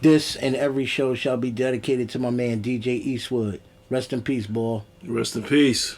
This and every show shall be dedicated to my man DJ Eastwood. Rest in peace, boy. Rest in peace.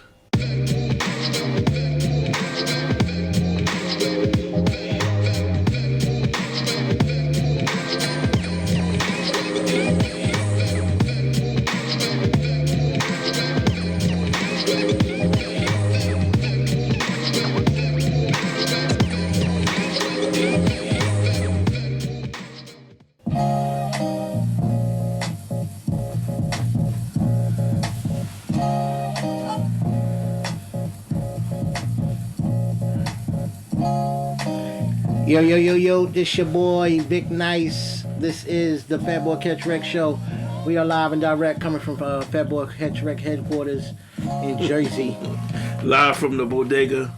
Yo, yo, yo, yo, this your boy, Vic Nice. This is the Fat Boy Catch Wreck Show. We are live and direct coming from Fat Boy Catch Wreck headquarters in Jersey. Live from the bodega.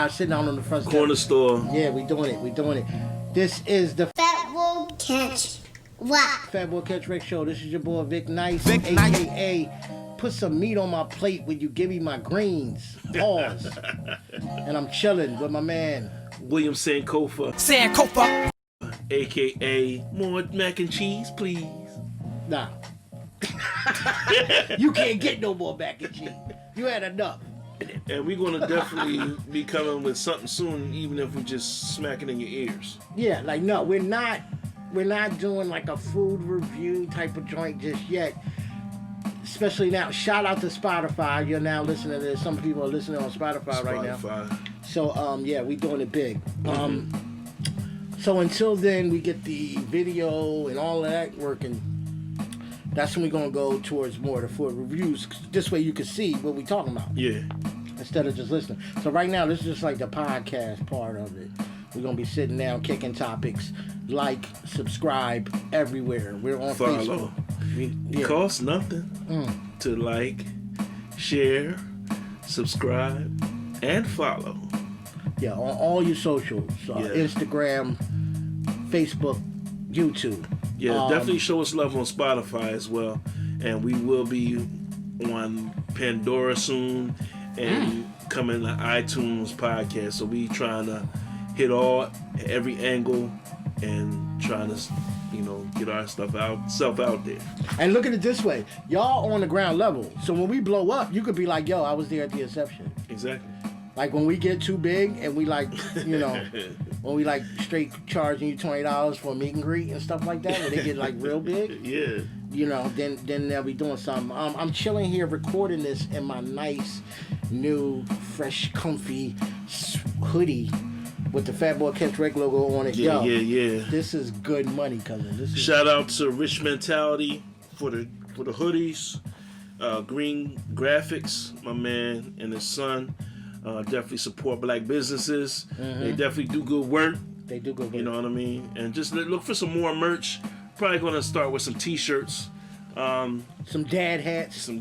Sitting down on the front corner store. Yeah, we doing it. This is the Fat Boy Catch Wreck. Fat Boy Catch Wreck Show. This is your boy, Vic Nice, a.k.a. Put some meat on my plate when you give me my greens. Pause. And I'm chilling with my man, William Sankofa, a.k.a. more mac and cheese, please. Nah. You can't get no more mac and cheese. You had enough. And we're going to definitely be coming with something soon, even if we just smack it in your ears. Yeah, like, no, we're not doing like a food review type of joint just yet. Especially now, shout out to Spotify. You're now listening to this. Some people are listening on Spotify right now. So, yeah, we doing it big. So until then, we get the video and all of that working. That's when we're going to go towards more of the food reviews. This way you can see what we're talking about. Yeah. Instead of just listening. So right now, this is just like the podcast part of it. We're going to be sitting down, kicking topics. Like, subscribe everywhere. We're on Follow. Facebook. It costs nothing to like, share, subscribe, and follow. Yeah, on all your socials. Instagram, Facebook, YouTube. Yeah, definitely show us love on Spotify as well. And we will be on Pandora soon and coming to iTunes podcast. So we trying to hit every angle and trying to, get our stuff out there. And look at it this way. Y'all on the ground level. So when we blow up, you could be like, yo, I was there at the inception. Exactly. Like when we get too big and we like, when we like straight charging you $20 for a meet and greet and stuff like that, when they get like real big, yeah, then they'll be doing something. I'm chilling here recording this in my nice, new, fresh, comfy hoodie with the Fat Boy Catch Wreck logo on it. Yeah. This is good money, cousin. Shout out to Rich Mentality for the hoodies, Green Graphics, my man and his son. Definitely support black businesses. They definitely do good work. They do good work. You know what I mean? And just look for some more merch. Probably going to start with some t-shirts. Some dad hats. Some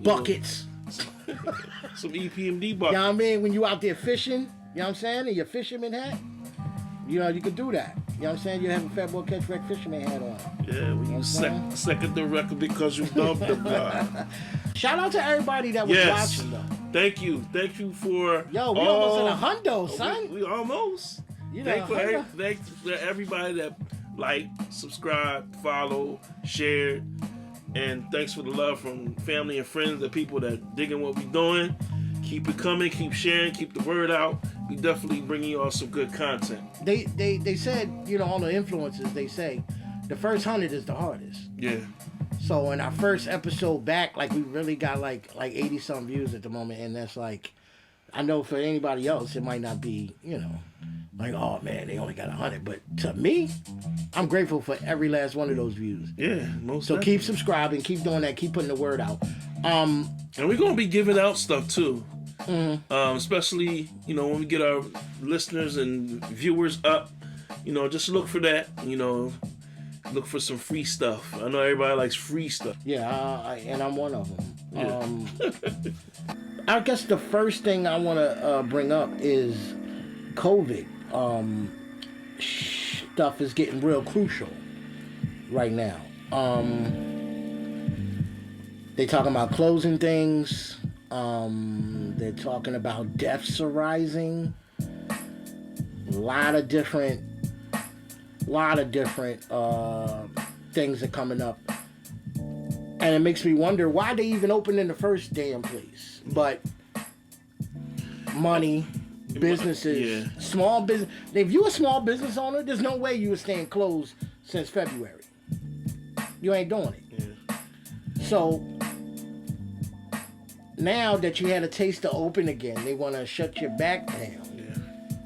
buckets. Some EPMD buckets. You know what I mean? When you out there fishing, you know what I'm saying? In your fisherman hat, you could do that. You know what I'm saying? You have a Fat Boy Catch Wreck fisherman hat on. Yeah, when you second the record because you dumped the block. Shout out to everybody that was watching, though. Thank you for... Yo, we almost at a hundo, son. We almost. Thank for everybody that subscribe, follow, share, and thanks for the love from family and friends, the people that digging what we doing. Keep it coming, keep sharing, keep the word out. We definitely bringing you all some good content. They said, all the influencers, they say, the first 100 is the hardest. Yeah. So in our first episode back, we really got like 80 some views at the moment, and that's I know for anybody else it might not be, oh man, they only got 100, but to me, I'm grateful for every last one of those views. Yeah, most. So keep subscribing, keep doing that, keep putting the word out. And we're gonna be giving out stuff too. Especially, when we get our listeners and viewers up, just look for that, look for some free stuff. I know everybody likes free stuff. Yeah, and I'm one of them. Yeah. I guess the first thing I want to bring up is COVID. Stuff is getting real crucial right now. They talking about closing things. They're talking about deaths are rising. A lot of different lot of different things are coming up. And it makes me wonder why they even opened in the first damn place. But money, businesses, small business. If you a small business owner, there's no way you were staying closed since February. You ain't doing it. Yeah. So now that you had a taste to open again, they want to shut your back down. Yeah.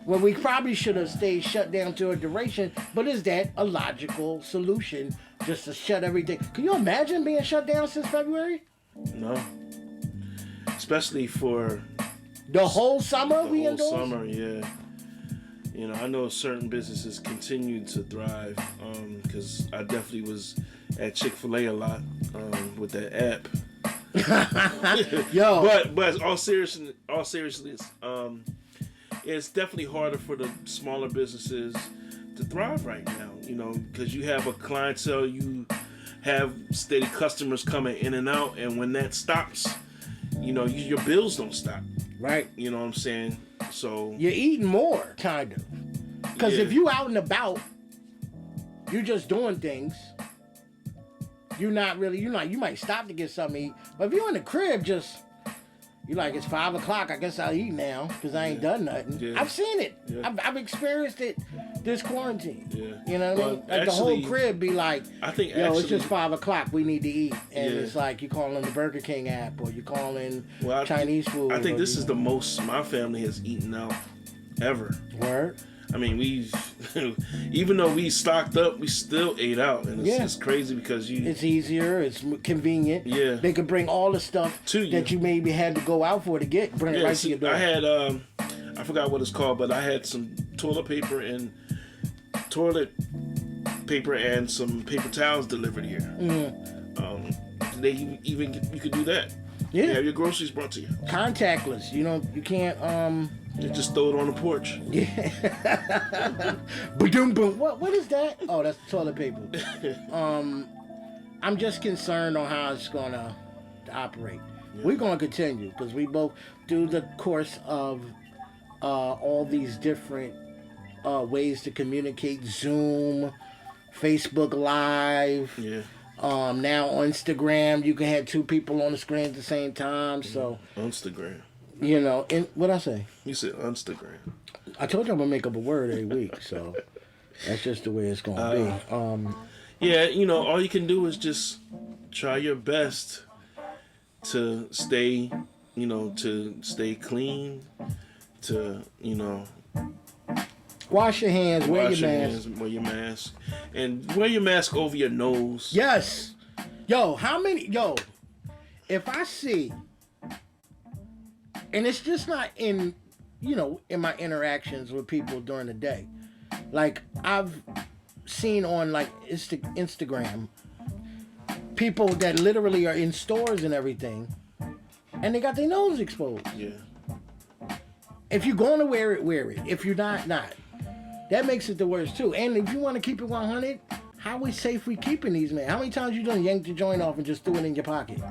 Well, we probably should have stayed shut down to a duration, but is that a logical solution just to shut everything? Can you imagine being shut down since February? No. Especially for the whole summer. The whole summer, yeah. You know, I know certain businesses continue to thrive because I definitely was at Chick-fil-A a lot with that app. Yo, but all seriousness, it's definitely harder for the smaller businesses to thrive right now. You know, because you have a clientele, you have steady customers coming in and out, and when that stops, you know, your bills don't stop. Right. You know what I'm saying? So you're eating more, kind of. Because if you out and about, you're just doing things. You're not really, you might stop to get something to eat. But if you're in the crib, you're like, it's 5 o'clock, I guess I'll eat now because I ain't done nothing. Yeah. I've seen it. Yeah. I've experienced it this quarantine. Yeah. You know what I mean? Like actually, the whole crib be like, I think it's just 5 o'clock, we need to eat. And it's like you calling the Burger King app or you calling Chinese food. I think this is the most my family has eaten out ever. Word? I mean, even though we stocked up, we still ate out, and it's crazy because it's easier, it's convenient. Yeah, they could bring all the stuff that you maybe had to go out for to bring it right to your door. I had I forgot what it's called, but I had some toilet paper and some paper towels delivered here. You could do that. Yeah, you have your groceries brought to you. Contactless. You can't. You just throw it on the porch. Yeah. Boom, boom. What is that? Oh, that's toilet paper. I'm just concerned on how it's gonna operate. Yeah. We're gonna continue because we both do the course of all these different ways to communicate: Zoom, Facebook Live. Yeah. Now on Instagram, you can have 2 people on the screen at the same time. So Instagram. You know, what'd I say? You said Instagram. I told you I'm gonna make up a word every week, so that's just the way it's gonna be. Yeah, all you can do is just try your best to stay, clean, to wash your hands, wear your mask, and wear your mask over your nose. Yes. If I see. And it's just not in my interactions with people during the day. Like, I've seen on, like, Instagram, people that literally are in stores and everything, and they got their nose exposed. Yeah. If you're going to wear it, wear it. If you're not. That makes it the worst, too. And if you want to keep it 100, how we safe we keeping these, man? How many times you done yanked the joint off and just threw it in your pocket?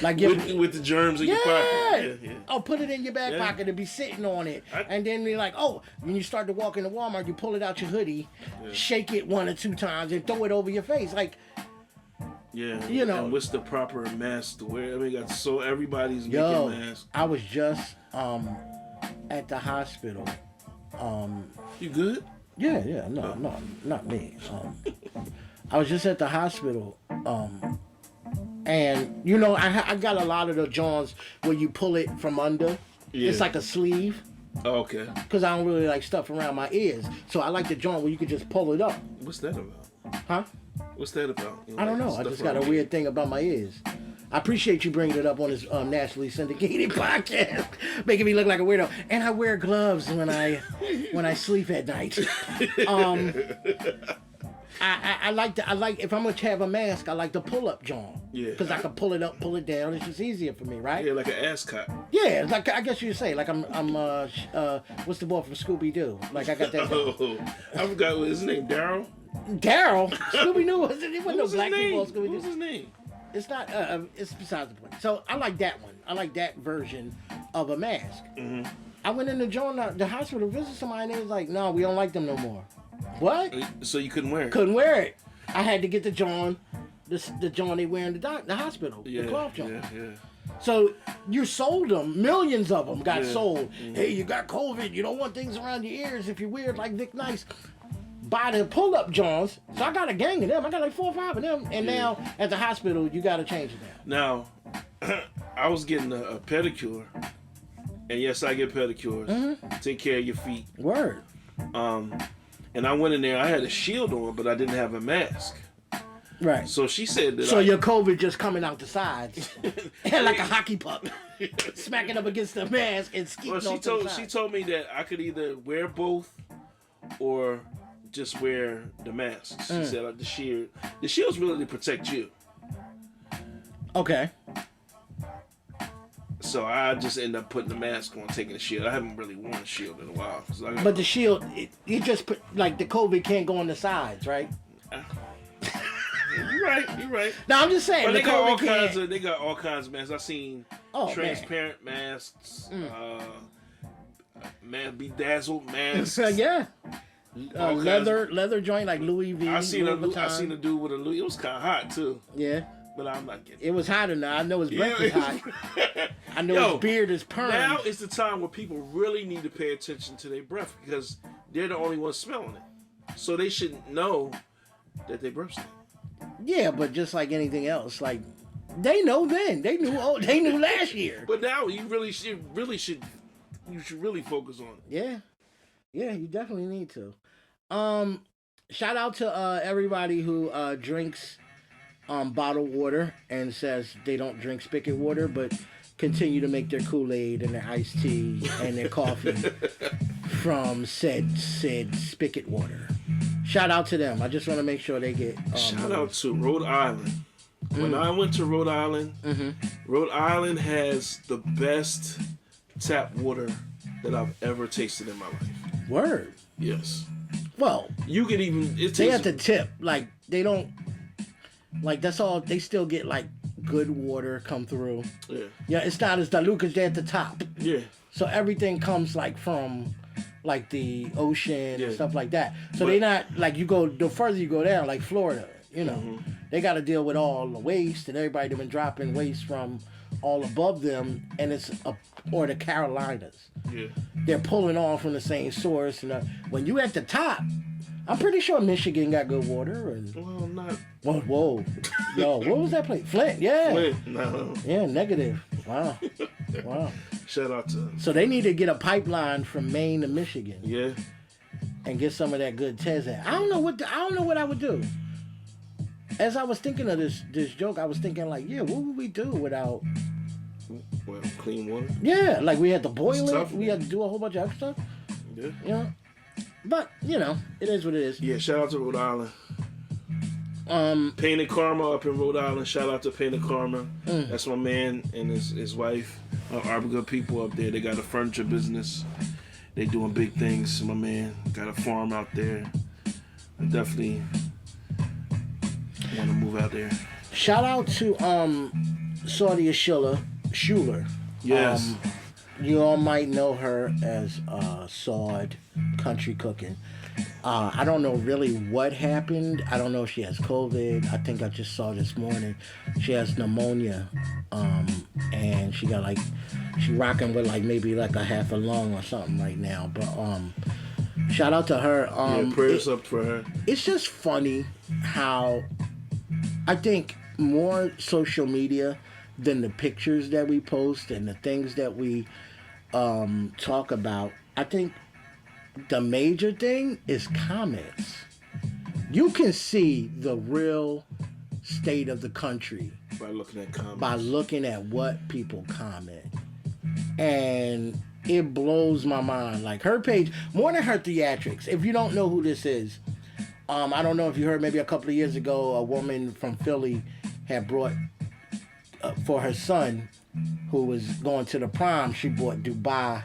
Like with the germs in your pocket. Yeah. Oh, put it in your back pocket and be sitting on it. And then be like, when you start to walk into Walmart, you pull it out your hoodie, shake it 1 or 2 times, and throw it over your face. Like, and what's the proper mask to wear? I mean, so everybody's making masks. I was just at the hospital. You good? Yeah. No, not me. I was just at the hospital. And I got a lot of the joints where you pull it from under. Yeah. It's like a sleeve. Oh, okay. Because I don't really like stuff around my ears, so I like the joint where you can just pull it up. What's that about? Huh? What's that about? I don't know. I just got a weird thing about my ears. I appreciate you bringing it up on this nationally syndicated podcast, making me look like a weirdo. And I wear gloves when I sleep at night. I like if I'm gonna have a mask, I like the pull up joint. Yeah. Because I can pull it up, pull it down. It's just easier for me, right? Yeah, like an ascot. Yeah, like I guess you'd say, like I'm what's the boy from Scooby Doo? Like I got that. I forgot what his name. Daryl. Scooby Doo wasn't no black people on Scooby Doo. What was his name? It's not. It's besides the point. So I like that one. I like that version of a mask. Mm-hmm. I went in the hospital to visit somebody, and they was like, "No, we don't like them no more." What? So you couldn't wear it? Couldn't wear it. I had to get the John, the John they wear in the hospital, Yeah, the cloth John. yeah. So you sold them. Millions of them got Yeah. sold. Hey, you got COVID. You don't want things around your ears if you're weird like Vic Nice. Buy the pull-up Johns. So I got a gang of them. I got like 4 or 5 of them. And now at the hospital, you got to change it now. Now, I was getting a pedicure. And yes, I get pedicures. Mm-hmm. Take care of your feet. Word. And I went in there. I had a shield on, but I didn't have a mask. Right. So she said that. So your COVID just coming out the sides, like a hockey puck, smacking up against the mask and skeeting Well, off to the side. she told me that I could either wear both or just wear the mask. She said the shield's really to protect you. Okay. So I just end up putting the mask on, taking the shield. I haven't really worn a shield in a while. But the shield, you just put like the COVID can't go on the sides, right? You're right. No, I'm just saying. But The they got COVID all kinds of masks. I've seen transparent masks, bedazzled masks. Yeah. Leather joint like Louis V. I seen a dude with a Louis. It was kind of hot too. Yeah. But I'm not getting. It was hot enough. I know his breath was hot. I know his beard is permed. Now is the time where people really need to pay attention to their breath because they're the only ones smelling it. So they should know that their breath stinks. Yeah, but just like anything else, like they know then. They knew last year. But now you should really focus on it. Yeah. Yeah, you definitely need to. Shout out to everybody who drinks bottled water and says they don't drink spigot water, but continue to make their Kool-Aid and their iced tea and their coffee from said spigot water. Shout out to them. I just want to make sure they get. Shout out to Rhode Island. When I went to Rhode Island, Rhode Island has the best tap water that I've ever tasted in my life. Word. Yes. Well, you could even. They have to tip. Like they don't. Like that's all. They still get like good water come through. Yeah. Yeah, it's not as dilute because they're at the top. Yeah. So everything comes like from like the ocean and stuff like that. So they not like the further you go down, like Florida, they got to deal with all the waste and everybody that been dropping waste from all above them, and or the Carolinas. Yeah. They're pulling all from the same source, and when you at the top, I'm pretty sure Michigan got good water. And well, not. Whoa, yo, what was that place? Flint, yeah. Flint, no. Yeah, negative. Wow. Shout out to them. So they need to get a pipeline from Maine to Michigan. Yeah. And get some of that good Tezat. I don't know what I would do. As I was thinking of this joke, I was thinking like, yeah, what would we do without clean water? Yeah, like we had to boil it. Tough, we had to do a whole bunch of other stuff. Yeah. But, it is what it is. Yeah, shout out to Rhode Island. Painted Karma up in Rhode Island. Shout out to Painted Karma. That's my man and his wife. Are good people up there. They got a furniture business. They doing big things. My man got a farm out there. I definitely want to move out there. Shout out to Saudia Schuler. Yes. You all might know her as Saud Country Cooking. I don't know really what happened. I don't know if she has COVID. I think I just saw this morning she has pneumonia, and she got she rocking with maybe a half a lung or something right now. But shout out to her. Prayers up for her. It's just funny how I think more social media than the pictures that we post and the things that we talk about. I think the major thing is comments. You can see the real state of the country by looking at comments. By looking at what people comment. And it blows my mind. Like her page, more than her theatrics. If you don't know who this is, I don't know if you heard maybe a couple of years ago, a woman from Philly had brought, for her son, who was going to the prom, she brought Dubai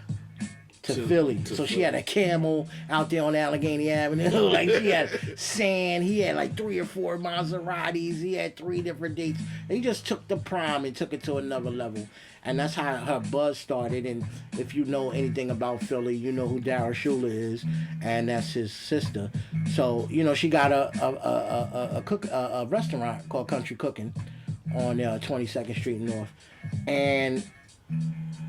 to Philly. So she had a camel out there on Allegheny Avenue. Like she had sand. He had like 3 or 4 Maseratis. He had 3 different dates. And he just took the prom and took it to another level. And that's how her buzz started. And if you know anything about Philly, you know who Dara Schuler is, and that's his sister. So she got a restaurant called Country Cooking on 22nd Street North, and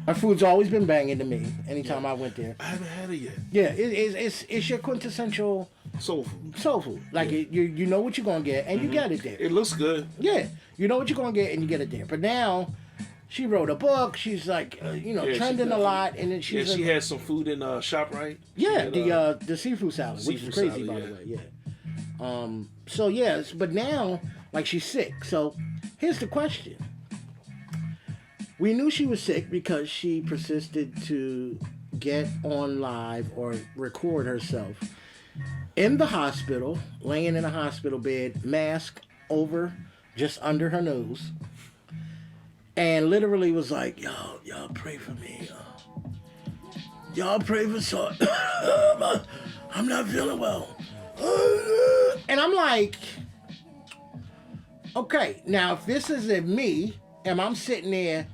her food's always been banging to me. Anytime I went there, I haven't had it yet. Yeah, it's your quintessential soul food. Soul food. Like you know what you're gonna get, and you get it there. It looks good. Yeah, you know what you're gonna get, and you get it there. But now, she wrote a book. She's like, trending a lot, and then she had some food in ShopRite. Yeah, the seafood salad, which is crazy, by the way. Yeah. So yes, but now, like, she's sick. So here's the question. We knew she was sick because she persisted to get on live or record herself in the hospital, laying in a hospital bed, mask over, just under her nose, and literally was like, y'all pray for me. Y'all pray for so I'm not feeling well. And I'm like, okay, now if this isn't me and I'm sitting there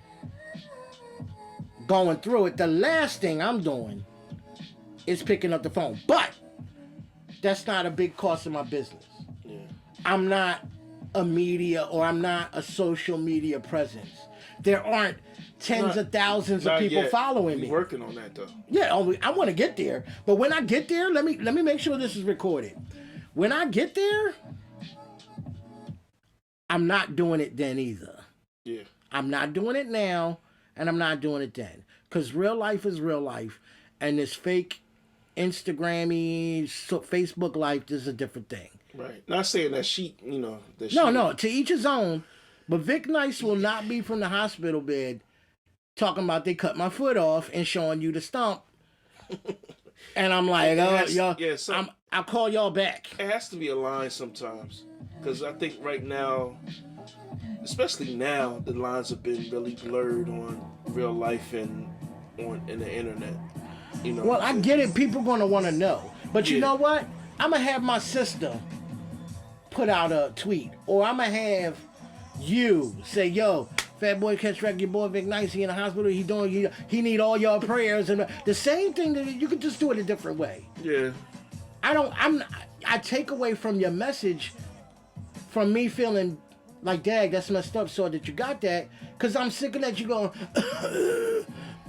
going through it, the last thing I'm doing is picking up the phone. But that's not a big cost of my business. Yeah. I'm not a media, or I'm not a social media presence. There aren't tens of thousands of people following me. We're working on that though. Yeah, I want to get there. But when I get there, let me make sure this is recorded. When I get there, I'm not doing it then either. Yeah. I'm not doing it now, and I'm not doing it then. Because real life is real life, and this fake Instagram-y, Facebook life is a different thing. Right. Not saying that No, to each his own. But Vic Nice will not be from the hospital bed talking about they cut my foot off and showing you the stump. And I'm like, I'll call y'all back. It has to be a line sometimes. Because I think right now, especially now, the lines have been really blurred on real life and in the internet. Well, I get it. People going to want to know. But you know what? I'm going to have my sister put out a tweet. Or I'm going to have you say, yo, Fat Boy Catch Wreck, your boy Vic Nice, he in the hospital, he need all your prayers. And the same thing, that you can just do it a different way. Yeah. I take away from your message from me feeling like, dag, that's messed up, so that you got that, because I'm sick of that you going,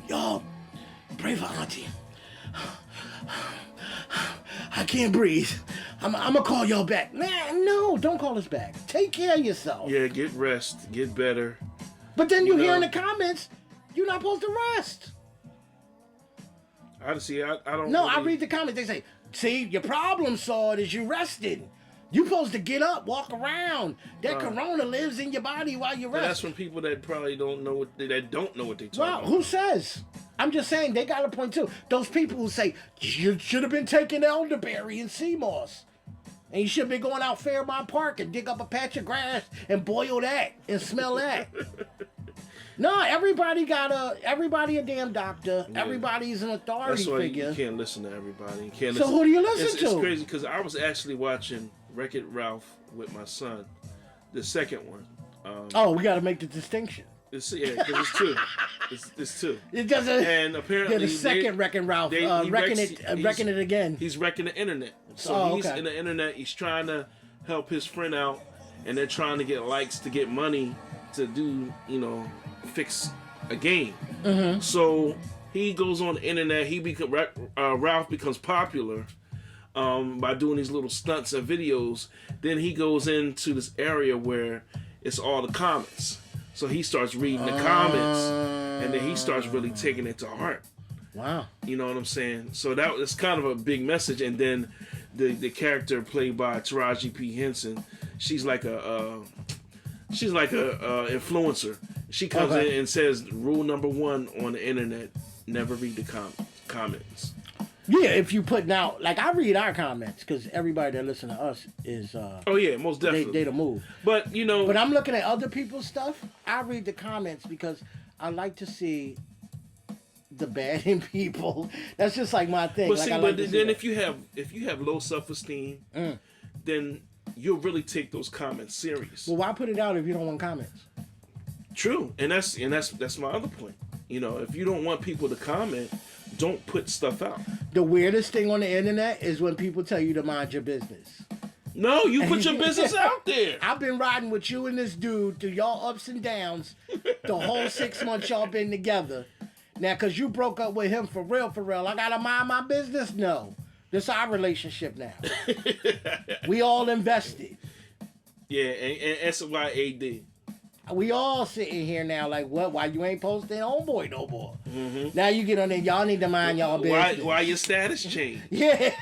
y'all, pray for Auntie. I can't breathe. I'm going to call y'all back. Man, no, don't call us back. Take care of yourself. Yeah, get rest. Get better. But then you hear in the comments, you're not supposed to rest. I don't. No, I read the comments. They say, see, your problem solved is you rested. You're supposed to get up, walk around. That corona lives in your body while you rest. That's from people that probably don't know what they're talking about. Well, who says? I'm just saying, they got a point too. Those people who say, you should have been taking elderberry and sea moss. And you should have been going out Fairmount Park and dig up a patch of grass and boil that and smell that. No, everybody a damn doctor. Yeah. Everybody's an authority figure. You can't listen to everybody. Who do you listen to? It's crazy because I was actually watching Wreck-It Ralph with my son, the second one. We got to make the distinction. Because it's two. It's two. It doesn't. And apparently, the second Wrecking Ralph, wrecking it again. He's wrecking the internet. So he's in the internet. He's trying to help his friend out, and they're trying to get likes to get money to do, fix a game. Mm-hmm. So he goes on the internet. Ralph becomes popular by doing these little stunts and videos. Then he goes into this area where it's all the comments. So he starts reading the comments, and then he starts really taking it to heart. Wow. You know what I'm saying? So that's kind of a big message. And then the character played by Taraji P. Henson, she's like a influencer. She comes in and says, rule number 1 on the internet, never read the comments. Yeah, if you putting out, like, I read our comments because everybody that listen to us is most definitely they the move. But but I'm looking at other people's stuff. I read the comments because I like to see the bad in people. That's just like my thing. But like, see, like then if you have low self-esteem, then you'll really take those comments serious. Well, why put it out if you don't want comments? True, and that's my other point. You know, if you don't want people to comment, don't put stuff out. The weirdest thing on the internet is when people tell you to mind your business. No, you put your business out there. I've been riding with you and this dude through y'all ups and downs the whole 6 months y'all been together. Now, because you broke up with him for real, I got to mind my business? No. This our relationship now. We all invested. Yeah, and that's why AD. We all sitting here now like, what? Why you ain't posting Homeboy no more? Mm-hmm. Now you get on there, y'all need to mind y'all business. Why your status changed? Yeah.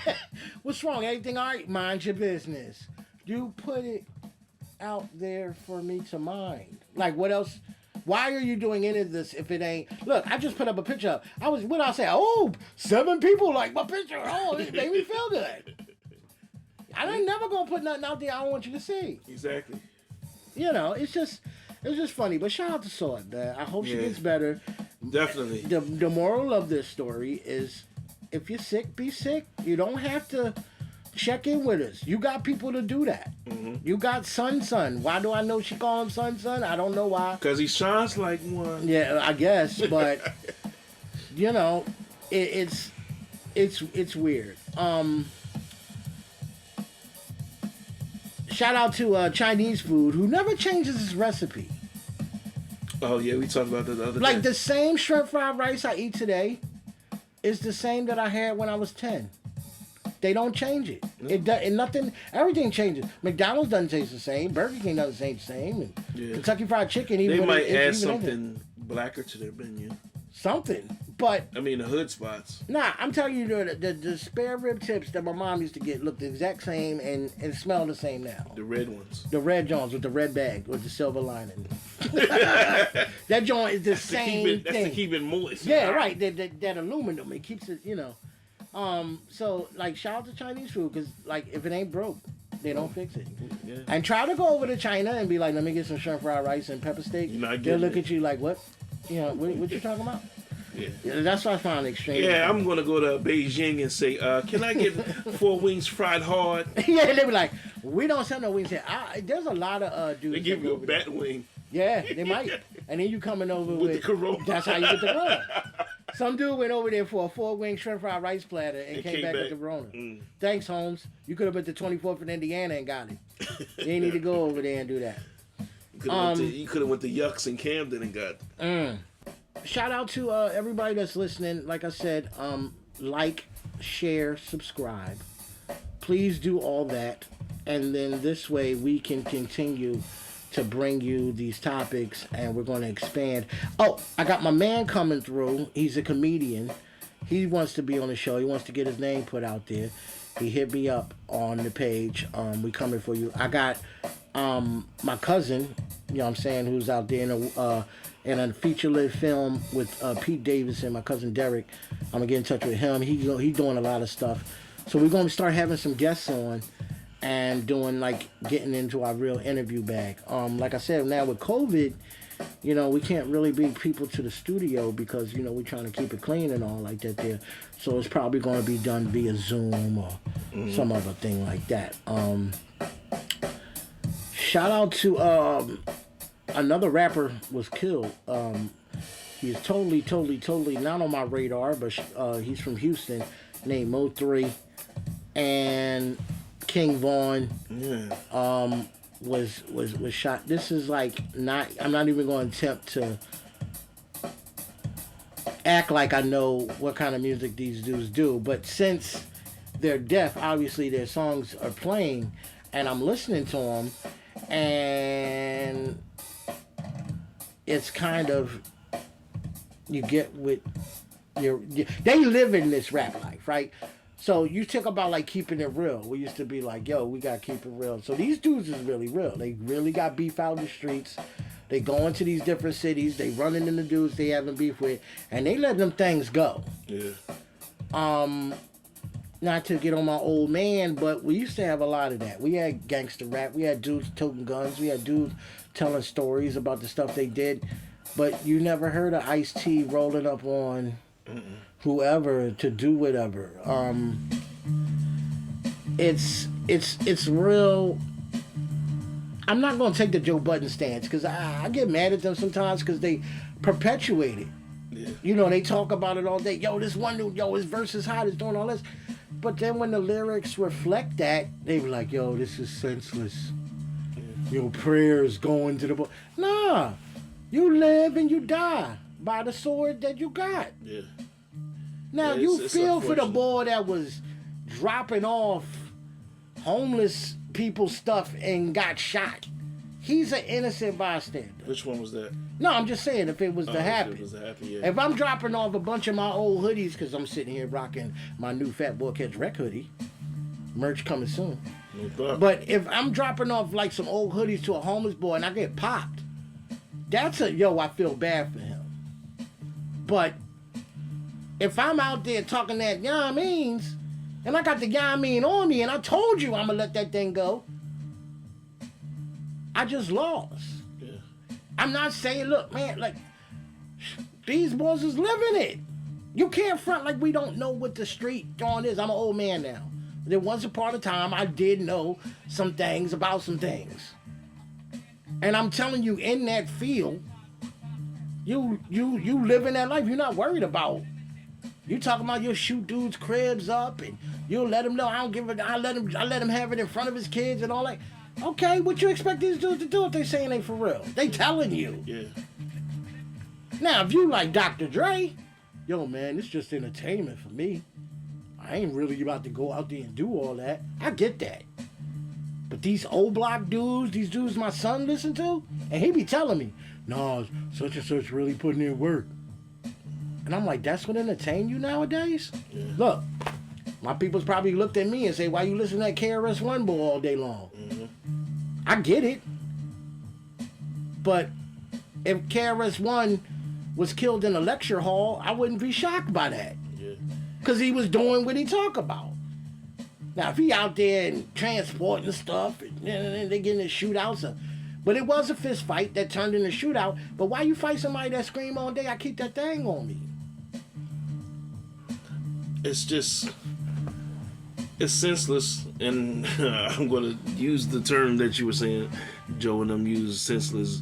What's wrong? Everything all right? Mind your business. You put it out there for me to mind. Like, what else? Why are you doing any of this if it ain't? Look, I just put up a picture. What I say? Oh, 7 people like my picture. Oh, it made me feel good. I ain't never gonna put nothing out there I don't want you to see. Exactly. You know, it's just funny. But shout out to Sword, man. I hope she gets better. Definitely. The moral of this story is, if you're sick, be sick. You don't have to check in with us. You got people to do that. Mm-hmm. You got Son. Why do I know she call him Son? I don't know why. Because he shines like one. Yeah, I guess. But you know, it's weird. Shout out to Chinese food, who never changes his recipe. Oh yeah, we talked about that the other day. Like the same shrimp fried rice I eat today is the same that I had when I was 10. They don't change it. Nothing. Everything changes. McDonald's doesn't taste the same. Burger King doesn't taste the same. And Kentucky Fried Chicken. They might add something blacker to their menu. Something, but I mean the hood spots. Nah, I'm telling you, the spare rib tips that my mom used to get look the exact same and smell the same now. The red ones. The red Jones with the red bag with the silver lining. That joint is the same thing. That's to keep it moist. Yeah, right. That aluminum, it keeps it, you know. So like, shout out to Chinese food, because like, if it ain't broke, they don't fix it. Yeah. And try to go over to China and be like, let me get some shrimp fried rice and pepper steak. They'll look at you like, what? You know, what you talking about? Yeah. That's what I find extreme. Yeah, I'm gonna go to Beijing and say, can I get 4 wings fried hard? Yeah, they be like, we don't sell no wings here. There's a lot of dudes. They give you a bat wing. Yeah, they might. And then you coming over with the Corona. That's how you get the Corona. Some dude went over there for a 4-wing shrimp fried rice platter and came back with the Corona. Thanks, Holmes. You could have been to 24th in Indiana and got it. You didn't need to go over there and do that. You could have went to Yucks in Camden and got it. Shout out to everybody that's listening. Like I said, like, share, subscribe. Please do all that. And then this way we can continue to bring you these topics, and we're going to expand. Oh, I got my man coming through. He's a comedian. He wants to be on the show. He wants to get his name put out there. He hit me up on the page. We coming for you. I got my cousin, you know what I'm saying, who's out there in a feature-length film with Pete Davidson, my cousin Derek. I'm going to get in touch with him. He's doing a lot of stuff. So we're going to start having some guests on and doing, like, getting into our real interview bag. Like I said, now with COVID, you know, we can't really bring people to the studio because, you know, we're trying to keep it clean and all like that there. So it's probably going to be done via Zoom or some other thing like that. Shout out to another rapper was killed. He's totally not on my radar, but he's from Houston, named Mo3, and King Vaughn was shot. This is like I'm not even going to attempt to act like I know what kind of music these dudes do, but since they're deaf, obviously their songs are playing and I'm listening to them, and it's kind of, you get with they live in this rap life, right? So you talk about like keeping it real. We used to be like, yo, we got to keep it real. So these dudes is really real. They really got beef out in the streets. They go into these different cities. They running into dudes they having beef with. And they let them things go. Yeah. Not to get on my old man, but we used to have a lot of that. We had gangster rap. We had dudes toting guns. We had dudes telling stories about the stuff they did. But you never heard of Ice-T rolling up on whoever to do whatever. It's real. I'm not gonna take the Joe Budden stance because I get mad at them sometimes because they perpetuate it. Yeah. You know, they talk about it all day. Yo, this one dude, yo, his verse is hot, it's doing all this. But then when the lyrics reflect that, they be like, yo, this is senseless. Your prayers going to the boy. Nah, you live and you die by the sword that you got. Yeah. Now, Yeah, you it's feel for the unfortunate. boy that was dropping off homeless people's stuff and got shot. He's an innocent bystander. Which one was that? No, I'm just saying if it was to happen. If it was happy, yeah. If I'm dropping off a bunch of my old hoodies, because I'm sitting here rocking my new TheFatBulCatchWreckShow hoodie, merch coming soon. No doubt. But if I'm dropping off like some old hoodies to a homeless boy and I get popped, that's I feel bad for him. But if I'm out there talking that means, and I got the mean on me and I told you I'm going to let that thing go, I just lost. Yeah. I'm not saying, look, man, like, these boys is living it. You can't front like we don't know what the street on is. I'm an old man now. There was a part of time I did know some things about some things. And I'm telling you, in that field, you living that life. You're not worried about. You talking about you'll shoot dudes' cribs up and you'll let him know I don't give a I let him have it in front of his kids and all that. Okay, what you expect these dudes to do if they saying they for real? They telling you. Yeah. Now, if you like Dr. Dre, yo, man, it's just entertainment for me. I ain't really about to go out there and do all that. I get that. But these old block dudes, these dudes my son listen to, and he be telling me, no, such and such really putting in work. And I'm like, that's what entertain you nowadays? Yeah. Look, my people's probably looked at me and say, why you listen to that KRS-One boy all day long? Mm-hmm. I get it. But if KRS-One was killed in a lecture hall, I wouldn't be shocked by that. Yeah. Because he was doing what he talk about. Now, if he out there and transporting stuff, and they get into shootouts, but it was a fist fight that turned into a shootout. But why you fight somebody that scream all day, I keep that thing on me? It's just, it's senseless, and I'm going to use the term that you were saying, Joe, and them use senseless.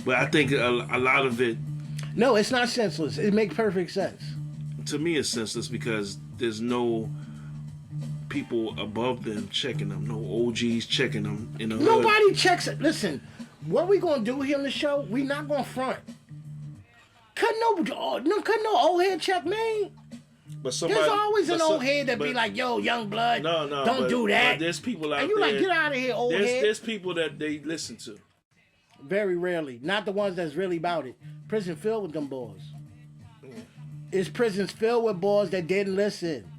But I think a lot of it, No, it's not senseless. It makes perfect sense. to me, is senseless because there's no people above them checking them, no OGs checking them in the hood. Nobody checks it. Listen, what we gonna do here on the show? We not gonna front. Couldn't no old head check me. But somebody, There's always an but old head that be like, yo, young blood, no, don't do that. But there's people out And you there. like, get out of here, old head. There's people that they listen to. Very rarely. Not the ones that's really about it. Prison filled with them boys. It's prisons filled with boys that didn't listen.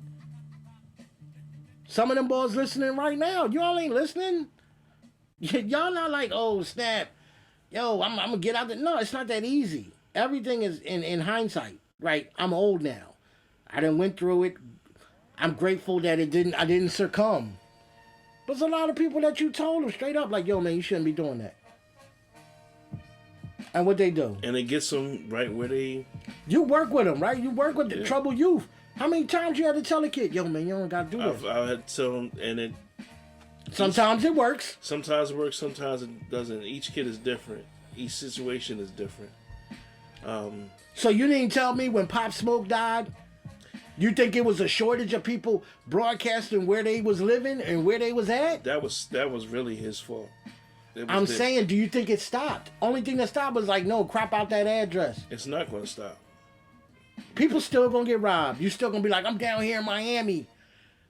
Some of them boys listening right now. Y'all ain't listening. Y'all not like, oh, snap. Yo, I'm going to get out there. No, it's not that easy. Everything is in hindsight, right? I'm old now. I done went through it. I'm grateful that I didn't succumb. But there's a lot of people that you told them straight up, like, yo, man, you shouldn't be doing that. And what they do? And it gets them right where they... You work with them, right? You work with the troubled youth. How many times you had to tell a kid, yo, man, you don't got to do this? I had to tell them, and it... Sometimes it works. Sometimes it works, sometimes it doesn't. Each kid is different. Each situation is different. So you didn't tell me when Pop Smoke died, you think it was a shortage of people broadcasting where they was living and where they was at? That was really his fault. I'm saying, do you think it stopped? Only thing that stopped was like, no, crop out that address. It's not going to stop. People still gonna get robbed. You still gonna be like, I'm down here in Miami.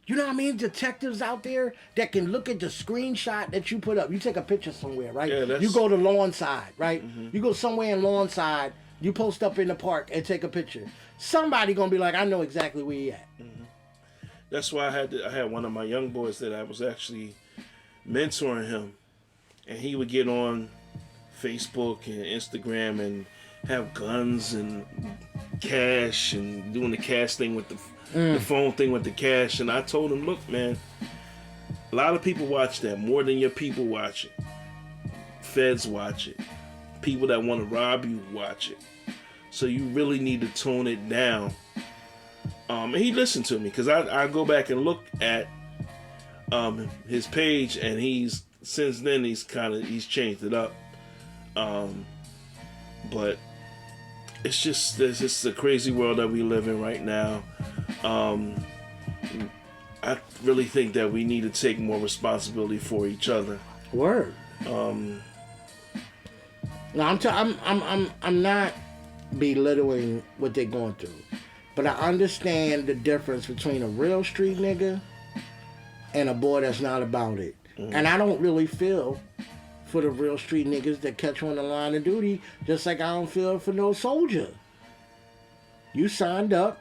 You know what I mean? Detectives out there that can look at the screenshot that you put up. You take a picture somewhere, right? Yeah, you go to Lawnside, right? Mm-hmm. You go somewhere in Lawnside, you post up in the park and take a picture. Somebody gonna be like, I know exactly where you at. Mm-hmm. That's why I had one of my young boys that I was actually mentoring him. And he would get on Facebook and Instagram and have guns and cash and doing the cash thing with the phone thing with the cash. And I told him, look, man, a lot of people watch that more than your people watch it. Feds watch it. People that want to rob you watch it. So you really need to tone it down And he listened to me because I go back and look at his page, and he's since then he's changed it up. But it's just a crazy world that we live in right now. I really think that we need to take more responsibility for each other. Word. No, I'm not belittling what they're going through, but I understand the difference between a real street nigga and a boy that's not about it. And I don't really feel for the real street niggas that catch on the line of duty, just like I don't feel for no soldier. You signed up,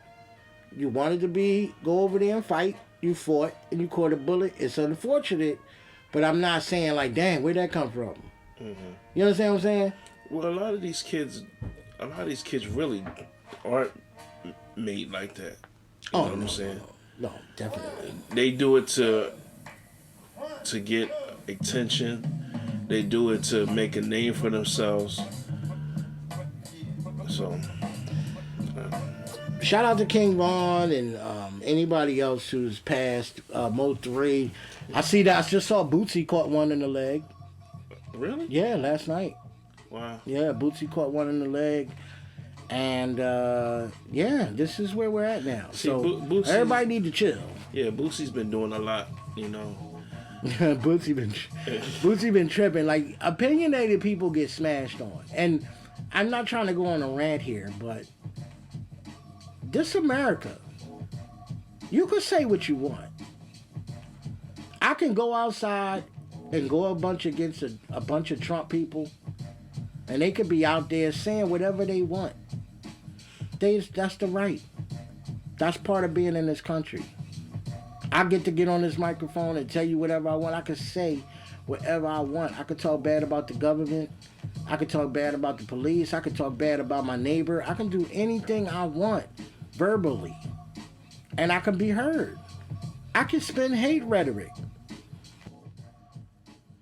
you wanted to go over there and fight, you fought, and you caught a bullet. It's unfortunate, but I'm not saying like, damn, where'd that come from? You understand what I'm saying? Well, a lot of these kids really aren't made like that. You know what I'm saying? No, definitely. They do it to get attention. They do it to make a name for themselves. So, shout out to King Von and anybody else who's passed Mo 3. I see that. I just saw Bootsy caught one in the leg. Really? Yeah, last night. Wow. Yeah, Bootsy caught one in the leg. And, yeah, this is where we're at now. See, so everybody need to chill. Yeah, Boosie's been doing a lot, you know. Bootsy been tripping. Like, opinionated people get smashed on. And I'm not trying to go on a rant here, but this America, you could say what you want. I can go outside and go against a bunch of Trump people, and they could be out there saying whatever they want. That's the right. That's part of being in this country. I get to get on this microphone and tell you whatever I want. I can say whatever I want. I could talk bad about the government. I could talk bad about the police. I could talk bad about my neighbor. I can do anything I want verbally. And I can be heard. I can spin hate rhetoric.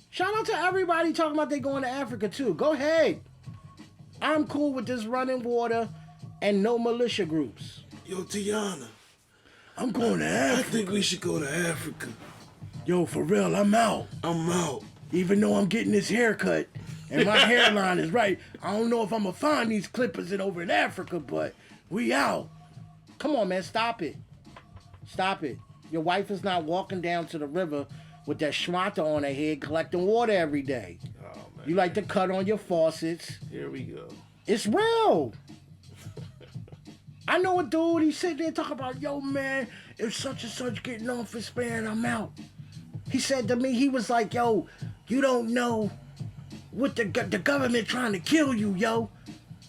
Shout out to everybody talking about they going to Africa too. Go ahead. I'm cool with this running water and no militia groups. Yo, Tiana. I'm going to Africa. I think we should go to Africa. Yo, for real, I'm out. I'm out. Even though I'm getting this haircut and my hairline is right, I don't know if I'm going to find these clippers over in Africa, but we out. Come on, man, stop it. Stop it. Your wife is not walking down to the river with that schmata on her head collecting water every day. Oh, man. You like to cut on your faucets. Here we go. It's real. I know a dude, he sitting there talking about, yo, man, if such and such getting off his span, I'm out. He said to me, he was like, yo, you don't know what the government trying to kill you, yo.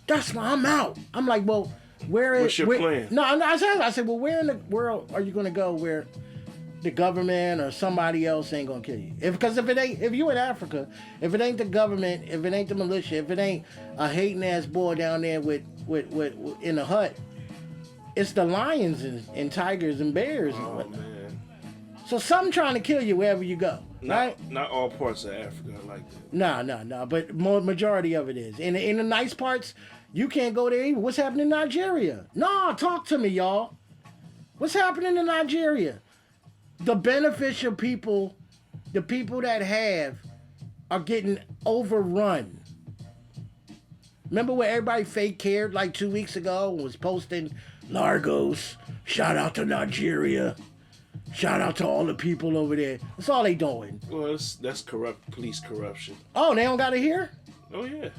That's why I'm out. I'm like, well, what's your plan? No, I said, well, where in the world are you going to go where the government or somebody else ain't going to kill you? If you in Africa, if it ain't the government, if it ain't the militia, if it ain't a hating ass boy down there with in the hut, it's the lions and tigers and bears and whatnot. Man. So something trying to kill you wherever you go, right? Not all parts of Africa are like that. No. But majority of it is. In the nice parts, you can't go there either. What's happening in Nigeria? No, talk to me, y'all. What's happening in Nigeria? The beneficial people, the people that have, are getting overrun. Remember when everybody fake cared like 2 weeks ago and was posting Largos, shout out to Nigeria, shout out to all the people over there. That's all they doing. Well, that's corrupt police corruption. Oh, they don't got it here? Oh, yeah.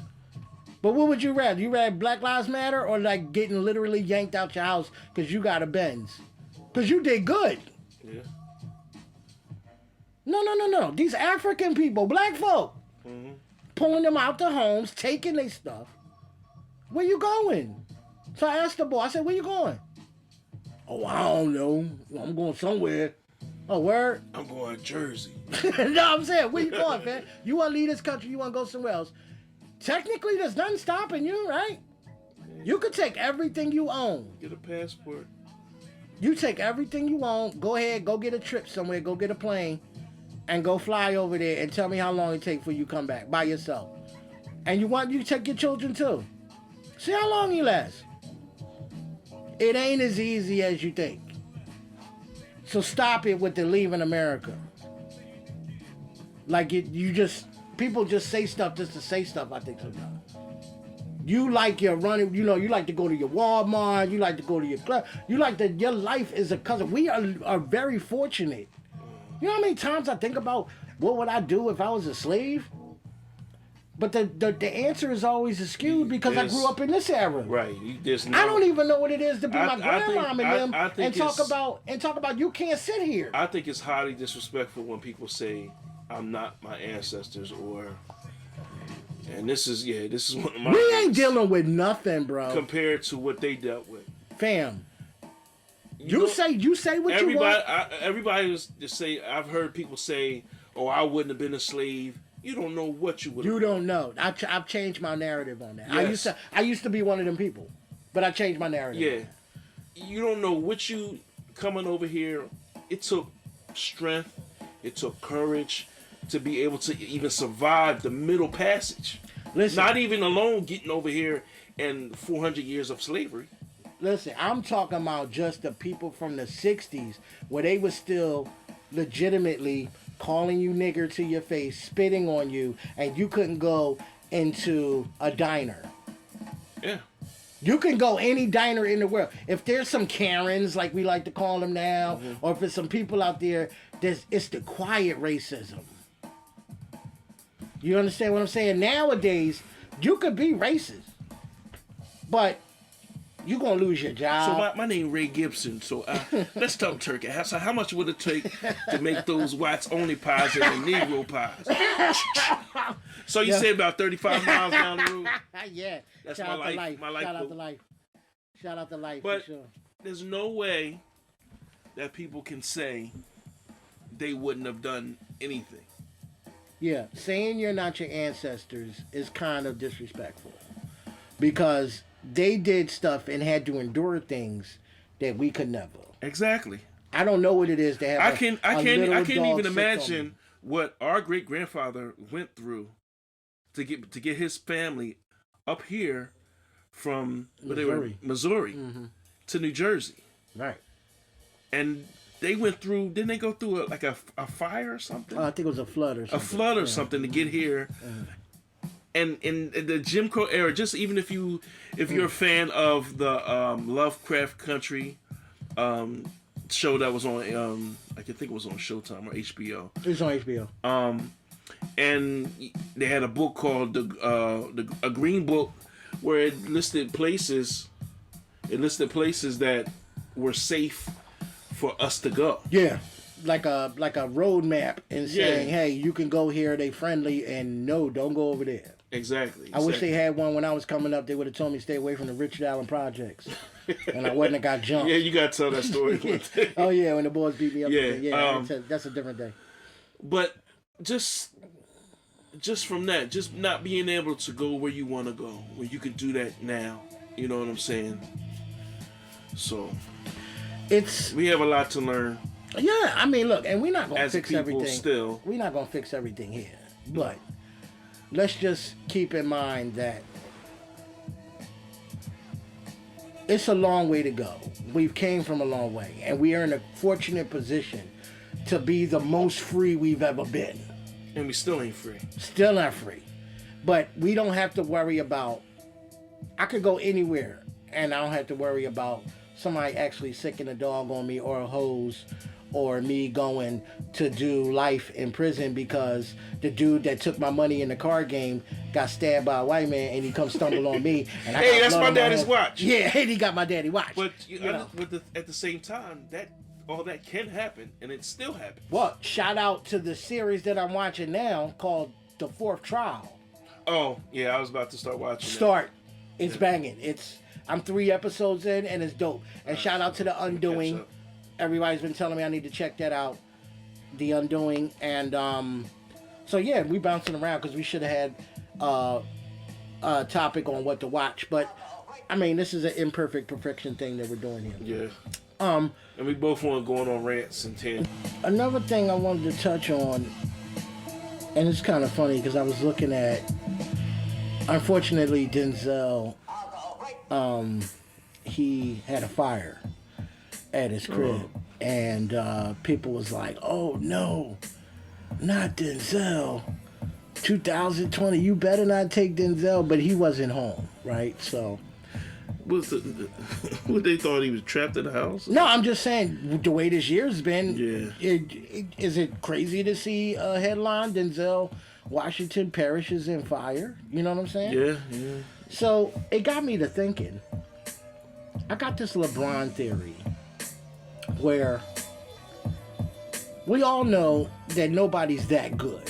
But what would you rather? You rather Black Lives Matter or like getting literally yanked out your house because you got a Benz? Because you did good. Yeah. No. These African people, black folk, pulling them out their homes, taking their stuff. Where you going? So I asked the boy, I said, where you going? Oh, I don't know. I'm going somewhere. Oh, where? I'm going to Jersey. No, I'm saying, where you going, man? You want to leave this country, you want to go somewhere else. Technically, there's nothing stopping you, right? You could take everything you own. Get a passport. You take everything you own, go ahead, go get a trip somewhere, go get a plane, and go fly over there and tell me how long it takes for you to come back by yourself. And you take your children too. See how long you last. It ain't as easy as you think. So stop it with the leaving America. Like people just say stuff just to say stuff, I think sometimes. You like your running, you like to go to your Walmart, you like to go to your club, your life is a cousin. We are very fortunate. You know how many times I think about what would I do if I was a slave? But the answer is always skewed because I grew up in this era. Right. I don't even know what it is to be my grandmom and them and talk about you can't sit here. I think it's highly disrespectful when people say I'm not my ancestors and this is one of my We ain't dealing with nothing, bro. Compared to what they dealt with. Fam. You say what you want. Everybody just say, I've heard people say, oh, I wouldn't have been a slave. You don't know what you would have been. You don't know. I've changed my narrative on that. Yes. I used to be one of them people, but I changed my narrative. Yeah. You don't know what you coming over here. It took strength. It took courage to be able to even survive the Middle Passage. Listen, not even alone getting over here and 400 years of slavery. Listen, I'm talking about just the people from the 60s where they were still legitimately calling you nigger to your face, spitting on you, and you couldn't go into a diner. Yeah. You can go any diner in the world. If there's some Karens, like we like to call them now, or if there's some people out there, it's the quiet racism. You understand what I'm saying? Nowadays, you could be racist, but you're going to lose your job. So my name Ray Gibson, so let's talk turkey. So how much would it take to make those whites only pies and the Negro pies? So you said about 35 miles down the road? Yeah. That's Shout my life. My life. Shout out to life. Shout out to life, but for sure. There's no way that people can say they wouldn't have done anything. Yeah, saying you're not your ancestors is kind of disrespectful because they did stuff and had to endure things that we could never. Exactly. I don't know what it is to have. I can't even imagine what our great grandfather went through to get his family up here from Missouri to New Jersey. Right. And they went through. Didn't they go through a fire or something? I think it was a flood or something. A flood or something to get here. And in the Jim Crow era, just even if you're a fan of the Lovecraft Country show that was on, I think it was on Showtime or HBO. It was on HBO. And they had a book called a green book where it listed places that were safe for us to go. Yeah. Like a roadmap and saying, hey, you can go here, they friendly, and no, don't go over there. Exactly. I wish they had one when I was coming up. They would have told me to stay away from the Richard Allen projects. And I wouldn't have got jumped. Yeah, you got to tell that story. Oh, yeah, when the boys beat me up. Yeah, that's a different day. But just from that, just not being able to go where you want to go, where you can do that now. You know what I'm saying? So, we have a lot to learn. Yeah, I mean, look, and we're not going to fix everything. Still. We're not going to fix everything here. But let's just keep in mind that it's a long way to go. We've came from a long way. And we are in a fortunate position to be the most free we've ever been. And we still ain't free. Still not free. But we don't have to worry about... I could go anywhere, and I don't have to worry about somebody actually sicking a dog on me or a hose, or me going to do life in prison because the dude that took my money in the card game got stabbed by a white man and he come stumble on me. And I hey, that's my daddy's watch. Yeah, and he got my daddy watch. But at the same time, all that can happen, and it still happens. Well, shout out to the series that I'm watching now called The Fourth Trial. Oh, yeah, I was about to start watching that. It's banging. I'm 3 episodes in, and it's dope. And shout out to The Undoing. Everybody's been telling me I need to check that out. The Undoing. And so, yeah, we bouncing around because we should have had a topic on what to watch. But, I mean, this is an imperfect perfection thing that we're doing here. Yeah. And we both want going on rants and tangents. Another thing I wanted to touch on, and it's kind of funny because I was looking at, unfortunately, Denzel, he had a fire at his crib, and people was like, "Oh no, not Denzel! 2020, you better not take Denzel." But he wasn't home, right? So. What they thought he was trapped in the house? No, I'm just saying the way this year's been. Yeah. Is it crazy to see a headline Denzel Washington perishes in fire? You know what I'm saying? Yeah. So it got me to thinking. I got this LeBron theory where we all know that nobody's that good.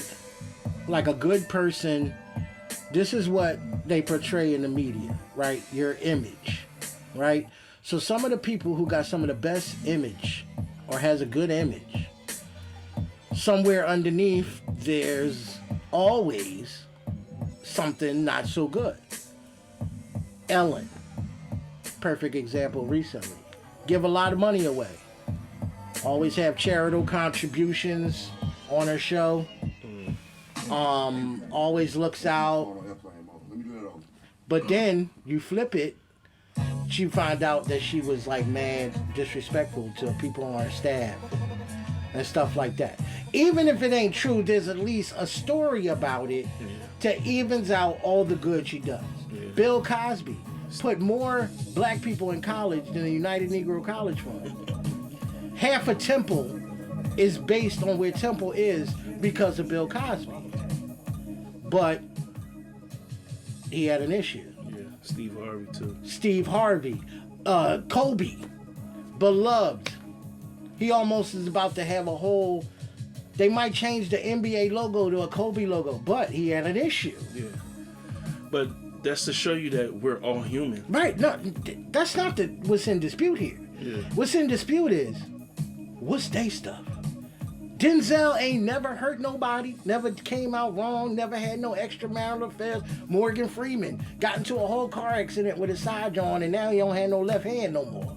Like a good person, this is what they portray in the media, right? Your image, right? So some of the people who got some of the best image or has a good image, somewhere underneath there's always something not so good. Ellen, perfect example recently. Give a lot of money away. Always have charitable contributions on her show. Always looks out. But then you flip it, she found out that she was like mad disrespectful to people on her staff and stuff like that. Even if it ain't true, there's at least a story about it to evens out all the good she does. Bill Cosby put more black people in college than the United Negro College Fund. Half of Temple is based on where Temple is because of Bill Cosby. But he had an issue. Yeah, Steve Harvey too. Steve Harvey, Kobe, beloved. He almost is about to have a whole. They might change the NBA logo to a Kobe logo, but he had an issue. Yeah, but that's to show you that we're all human. Right? No, that's not what's in dispute here. Yeah. What's in dispute is what's they stuff. Denzel ain't never hurt nobody, never came out wrong, never had no extramarital affairs. Morgan Freeman got into a whole car accident with his side on, and now he don't have no left hand no more.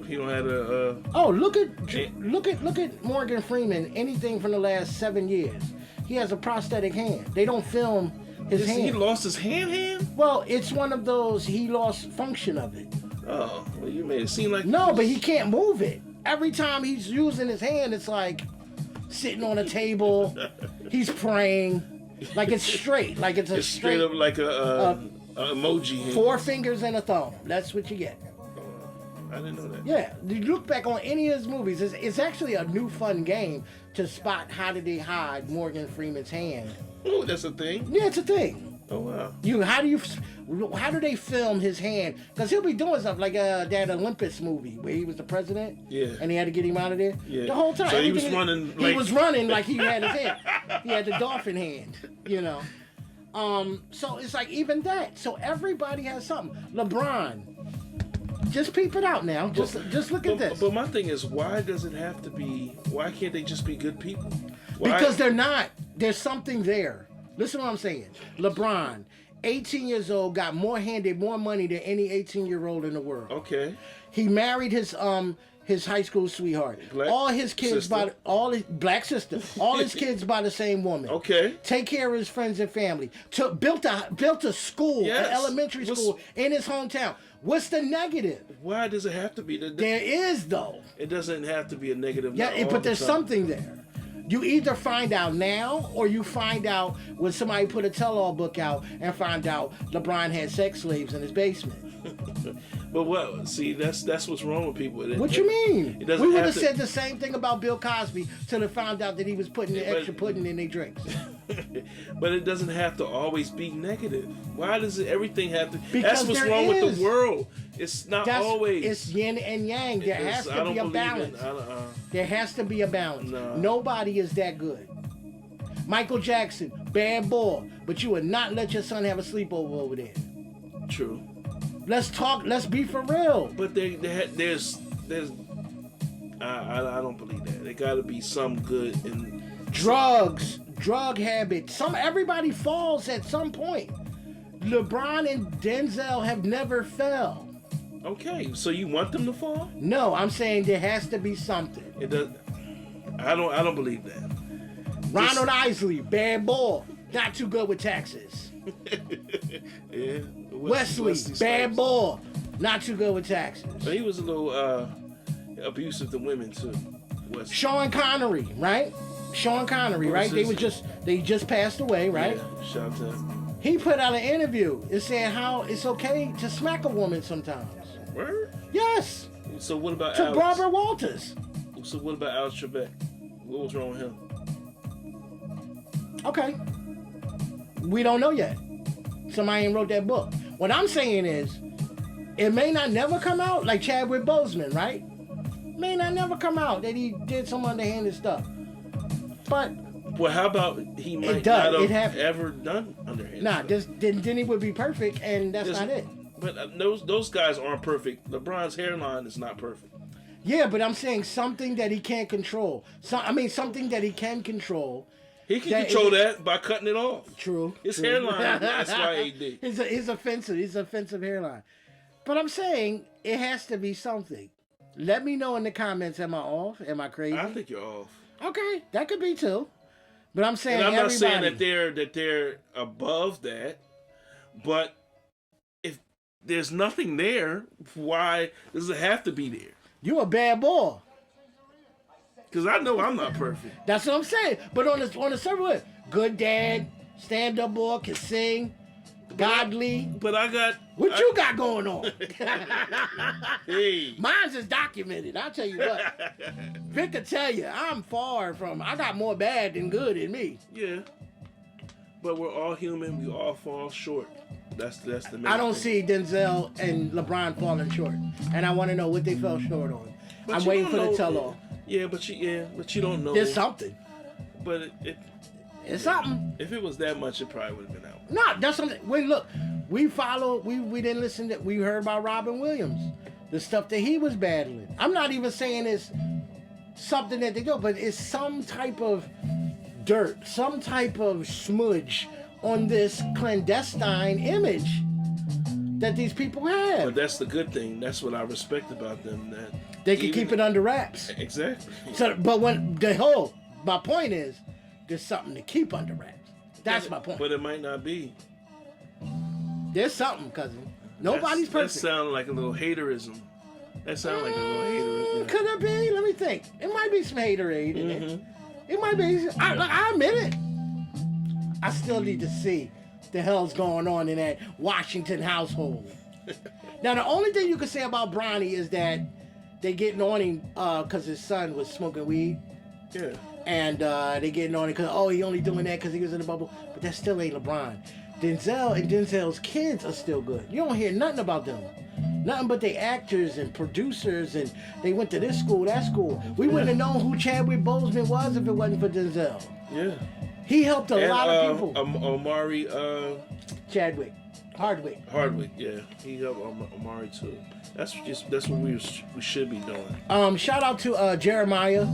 He don't have a. Oh, look at Morgan Freeman. Anything from the last 7 years, he has a prosthetic hand. They don't film his hand. He lost his hand? Well, it's one of those he lost function of it. Oh, well, you made it seem like no, but he can't move it. Every time he's using his hand, it's like sitting on a table. He's praying, like it's straight, like it's a straight up like a emoji hand. 4 fingers and a thumb. That's what you get. I didn't know that. Yeah, you look back on any of his movies, it's actually a new fun game to spot how did they hide Morgan Freeman's hand. Oh, that's a thing? Yeah, it's a thing. Oh, wow. How do they film his hand? Because he'll be doing stuff like that Olympus movie where he was the president. Yeah. And he had to get him out of there. Yeah. The whole time. So he was running like... He was running like he had his hand. He had the dolphin hand, you know. So it's like even that. So everybody has something. LeBron. Just peep it out now. Just look at this. But my thing is, why does it have to be... Why can't they just be good people? Why? Because they're not. There's something there. Listen to what I'm saying. LeBron, 18 years old, got handed more money than any 18-year-old in the world. Okay. He married his high school sweeheart. All his kids black sister. All his kids by the same woman. Okay. Take care of his friends and family. Built a school, yes. an elementary school in his hometown. What's the negative? Why does it have to be There is though. It doesn't have to be a negative. Yeah, but there's something there. You either find out now or you find out when somebody put a tell-all book out and find out LeBron had sex slaves in his basement. But what? See, that's what's wrong with people. What you mean? It doesn't we would have said the same thing about Bill Cosby till they found out that he was putting the extra pudding in their drinks. But it doesn't have to always be negative. Why does everything have to? Because that's what's wrong with the world. It's not always. It's yin and yang. There has to be a balance. There has to be a balance. No. Nobody is that good. Michael Jackson, bad boy, but you would not let your son have a sleepover over there. True. Let's talk. Let's be for real. But there's I don't believe that. There got to be some good in drugs, drug habits. Everybody falls at some point. LeBron and Denzel have never fell. Okay, so you want them to fall? No, I'm saying there has to be something. It does. I don't believe that. Ronald Isley, bad boy, not too good with taxes. Yeah. Wesley, bad boy, Not too good with taxes. But he was a little abusive to women too. Sean Connery, right? Sean Connery, right? They just passed away, right? Yeah, shout out to him. He put out an interview and saying how it's okay to smack a woman sometimes. Word? Yes. So what about To Alex? Barbara Walters. So what about Alex Trebek? What was wrong with him? Okay. We don't know yet. Somebody ain't wrote that book. What I'm saying is, it may not never come out, like Chadwick Boseman, right? May not never come out that he did some underhanded stuff. But well, how about he might not have ever done underhanded stuff? Then he would be perfect, and that's not it. But those guys aren't perfect. LeBron's hairline is not perfect. Yeah, but I'm saying something that he can't control. Something that he can control. He can control that by cutting it off. True. His hairline, that's why AD. His offensive hairline. But I'm saying it has to be something. Let me know in the comments. Am I off? Am I crazy? I think you're off. Okay, that could be too. But I'm saying, and I'm not saying that they're above that, but if there's nothing there, why does it have to be there? You a bad boy. Because I know I'm not perfect. That's what I'm saying. But on the surface, good dad, stand-up boy, can sing, godly. But I got... What you got going on? Hey. Mine's is documented. I'll tell you what. Vic will tell you, I'm far from... I got more bad than good in me. Yeah. But we're all human. We all fall short. That's the main I don't thing. see Denzel and LeBron falling short. And I want to know what they fell short on. But I'm waiting for the tell-all. Yeah, but you don't know. There's something. But it's something. If it was that much, it probably would have been out. No, that's something. Wait, look, we didn't listen to. We heard about Robin Williams, the stuff that he was battling. I'm not even saying it's something that they do, but it's some type of dirt, some type of smudge on this clandestine image that these people have. But that's the good thing. That's what I respect about them. That they can keep it under wraps. Exactly. So, but my point is, there's something to keep under wraps. That's my point. But it might not be. There's something, cousin. Nobody's perfect. That sounds like a little haterism. That sounds like a little haterism. Yeah. Could it be? Let me think. It might be some haterade in it. It might be. I admit it. I still need to see the hell's going on in that Washington household. Now, the only thing you can say about Bronny is that they getting on him because his son was smoking weed. Yeah. And they getting on it because, he only doing that because he was in the bubble. But that still ain't LeBron. Denzel and Denzel's kids are still good. You don't hear nothing about them. Nothing but they actors and producers, and they went to this school, that school. We wouldn't have known who Chadwick Boseman was if it wasn't for Denzel. Yeah. He helped a lot of people. Omari Hardwick, yeah. He helped Omari too. That's what we should be doing. Shout out to Jeremiah,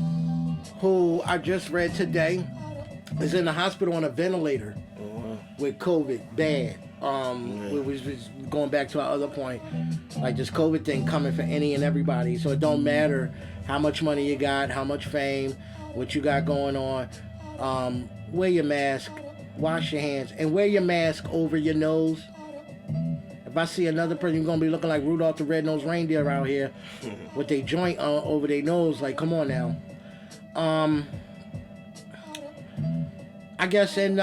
who I just read today is in the hospital on a ventilator with COVID, bad. We was going back to our other point, like this COVID thing coming for any and everybody. So it don't matter how much money you got, how much fame, what you got going on. Wear your mask, wash your hands, and wear your mask over your nose. If I see another person, you're gonna be looking like Rudolph the Red-Nosed Reindeer out here with their joint over their nose. Like, come on now. I guess, and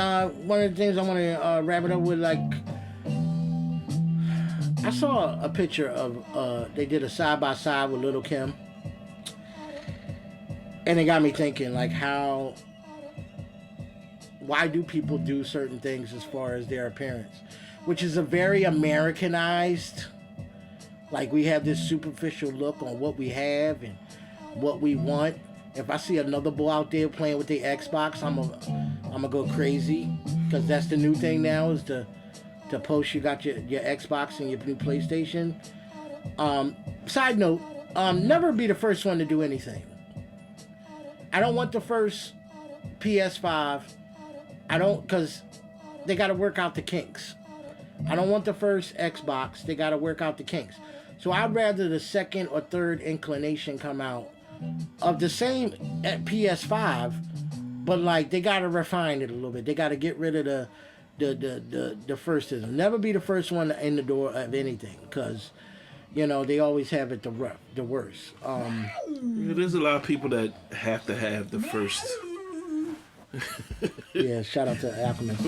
one of the things I want to wrap it up with, like, I saw a picture of, they did a side-by-side with Little Kim. And it got me thinking, like, why do people do certain things as far as their appearance? Which is a very Americanized, like, we have this superficial look on what we have and what we want. If I see another boy out there playing with the Xbox, I'm gonna go crazy, because that's the new thing now, is to post you got your Xbox and your new PlayStation. Side note, never be the first one to do anything. I don't want the first PS5. Because they got to work out the kinks. I don't want the first Xbox. They got to work out the kinks. So I'd rather the second or third inclination come out of the same PS5, but like they got to refine it a little bit. They got to get rid of the firstism. Never be the first one in the door of anything, because You know, they always have it the worst. There's a lot of people that have to have the first. Yeah, shout out to Alchemist.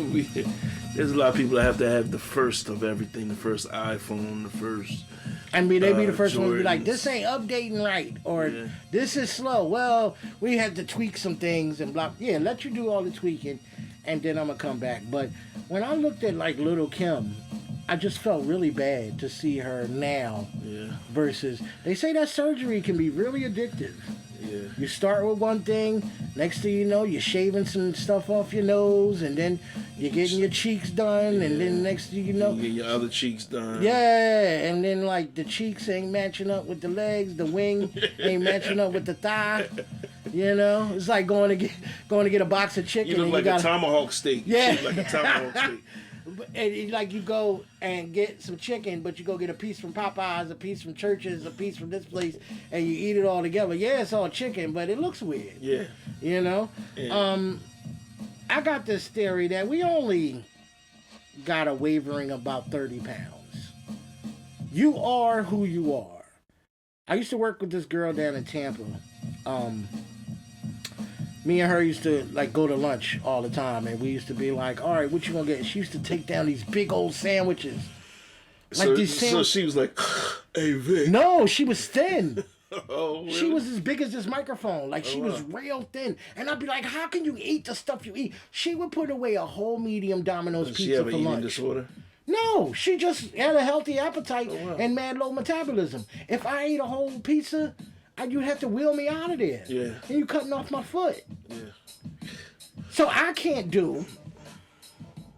There's a lot of people that have to have the first of everything. The first iPhone, the first. I mean, they be the first one to be like, Jordans. this ain't updating right, or Yeah. this is slow. Well, we had to tweak some things and blah. Yeah, let you do all the tweaking, and then I'm gonna come back. But when I looked at like Little Kim, I just felt really bad to see her now Yeah, versus. They say that surgery can be really addictive. yeah. You start with one thing, next thing you know, you're shaving some stuff off your nose, and then you're getting your cheeks done, and then next thing you know, You get your other cheeks done. yeah, and then like the cheeks ain't matching up with the legs, the wing ain't matching up with the thigh. You know, it's like going to get a box of chicken. You look and like you a gotta, tomahawk steak. Yeah. You look like a tomahawk steak. and it's like you go and get some chicken, but you go get a piece from Popeyes, a piece from Church's, a piece from this place, and you eat it all together. Yeah, it's all chicken, but it looks weird. Yeah. You know, Yeah. I got this theory that we only got a wavering about 30 pounds. You are who you are. I used to work with this girl down in Tampa. Me and her used to like go to lunch all the time, and we used to be like, all right, what you gonna get? She used to take down these big old sandwiches. Like So, these so she was like, "Hey Vic." No, she was thin. Oh, really? She was as big as this microphone. Like, she wow. was real thin. And I'd be like, how can you eat the stuff you eat? She would put away a whole medium Domino's Does she pizza have an for eating lunch. disorder? No, she just had a healthy appetite wow. and mad low metabolism. If I ate a whole pizza, you'd have to wheel me out of there. Yeah. And you cutting off my foot. Yeah. So I can't do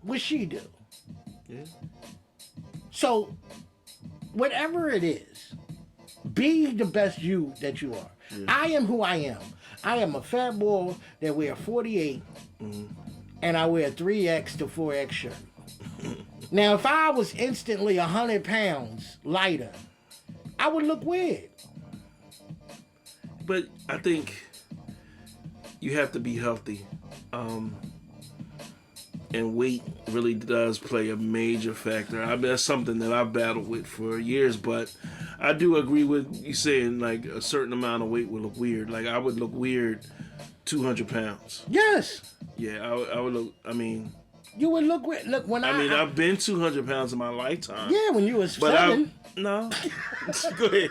what she do. Yeah. So whatever it is, be the best you that you are. Yeah. I am who I am. I am a fat boy that wear 48 and I wear 3X to 4X shirt. Now, if I was instantly 100 pounds lighter, I would look weird. But I think you have to be healthy. And weight really does play a major factor. I mean, that's something that I've battled with for years, but I do agree with you saying like a certain amount of weight would look weird. Like I would look weird 200 pounds. Yes. Yeah, I would look, I mean, You would look weird. Look, when I've been 200 pounds in my lifetime. yeah, when you was But 7. no. Go ahead.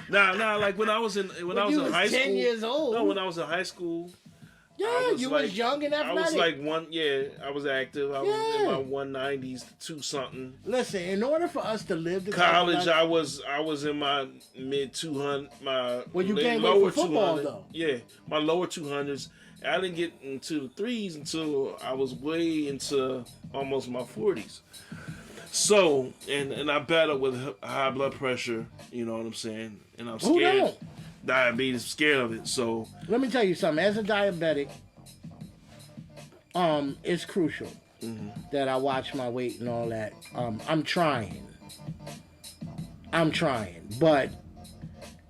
Nah, like when I was in When I was you in was high 10 school. years old. No, when I was in high school. Yeah, I you like, was young and athletic. I was like I was active. I was in Yeah. my 190s to 2 something. Listen, in order for us to live the College, type of life- I was in my mid 200, my Well, you gained weight lower for football, 200. though. Yeah, my lower 200s. I didn't get into the threes until I was way into almost my 40s. So, and I battled with high blood pressure. You know what I'm saying? And I'm Who scared. don't? Diabetes, scared of it. So, Let me tell you something. As a diabetic, it's crucial that I watch my weight and all that. I'm trying, but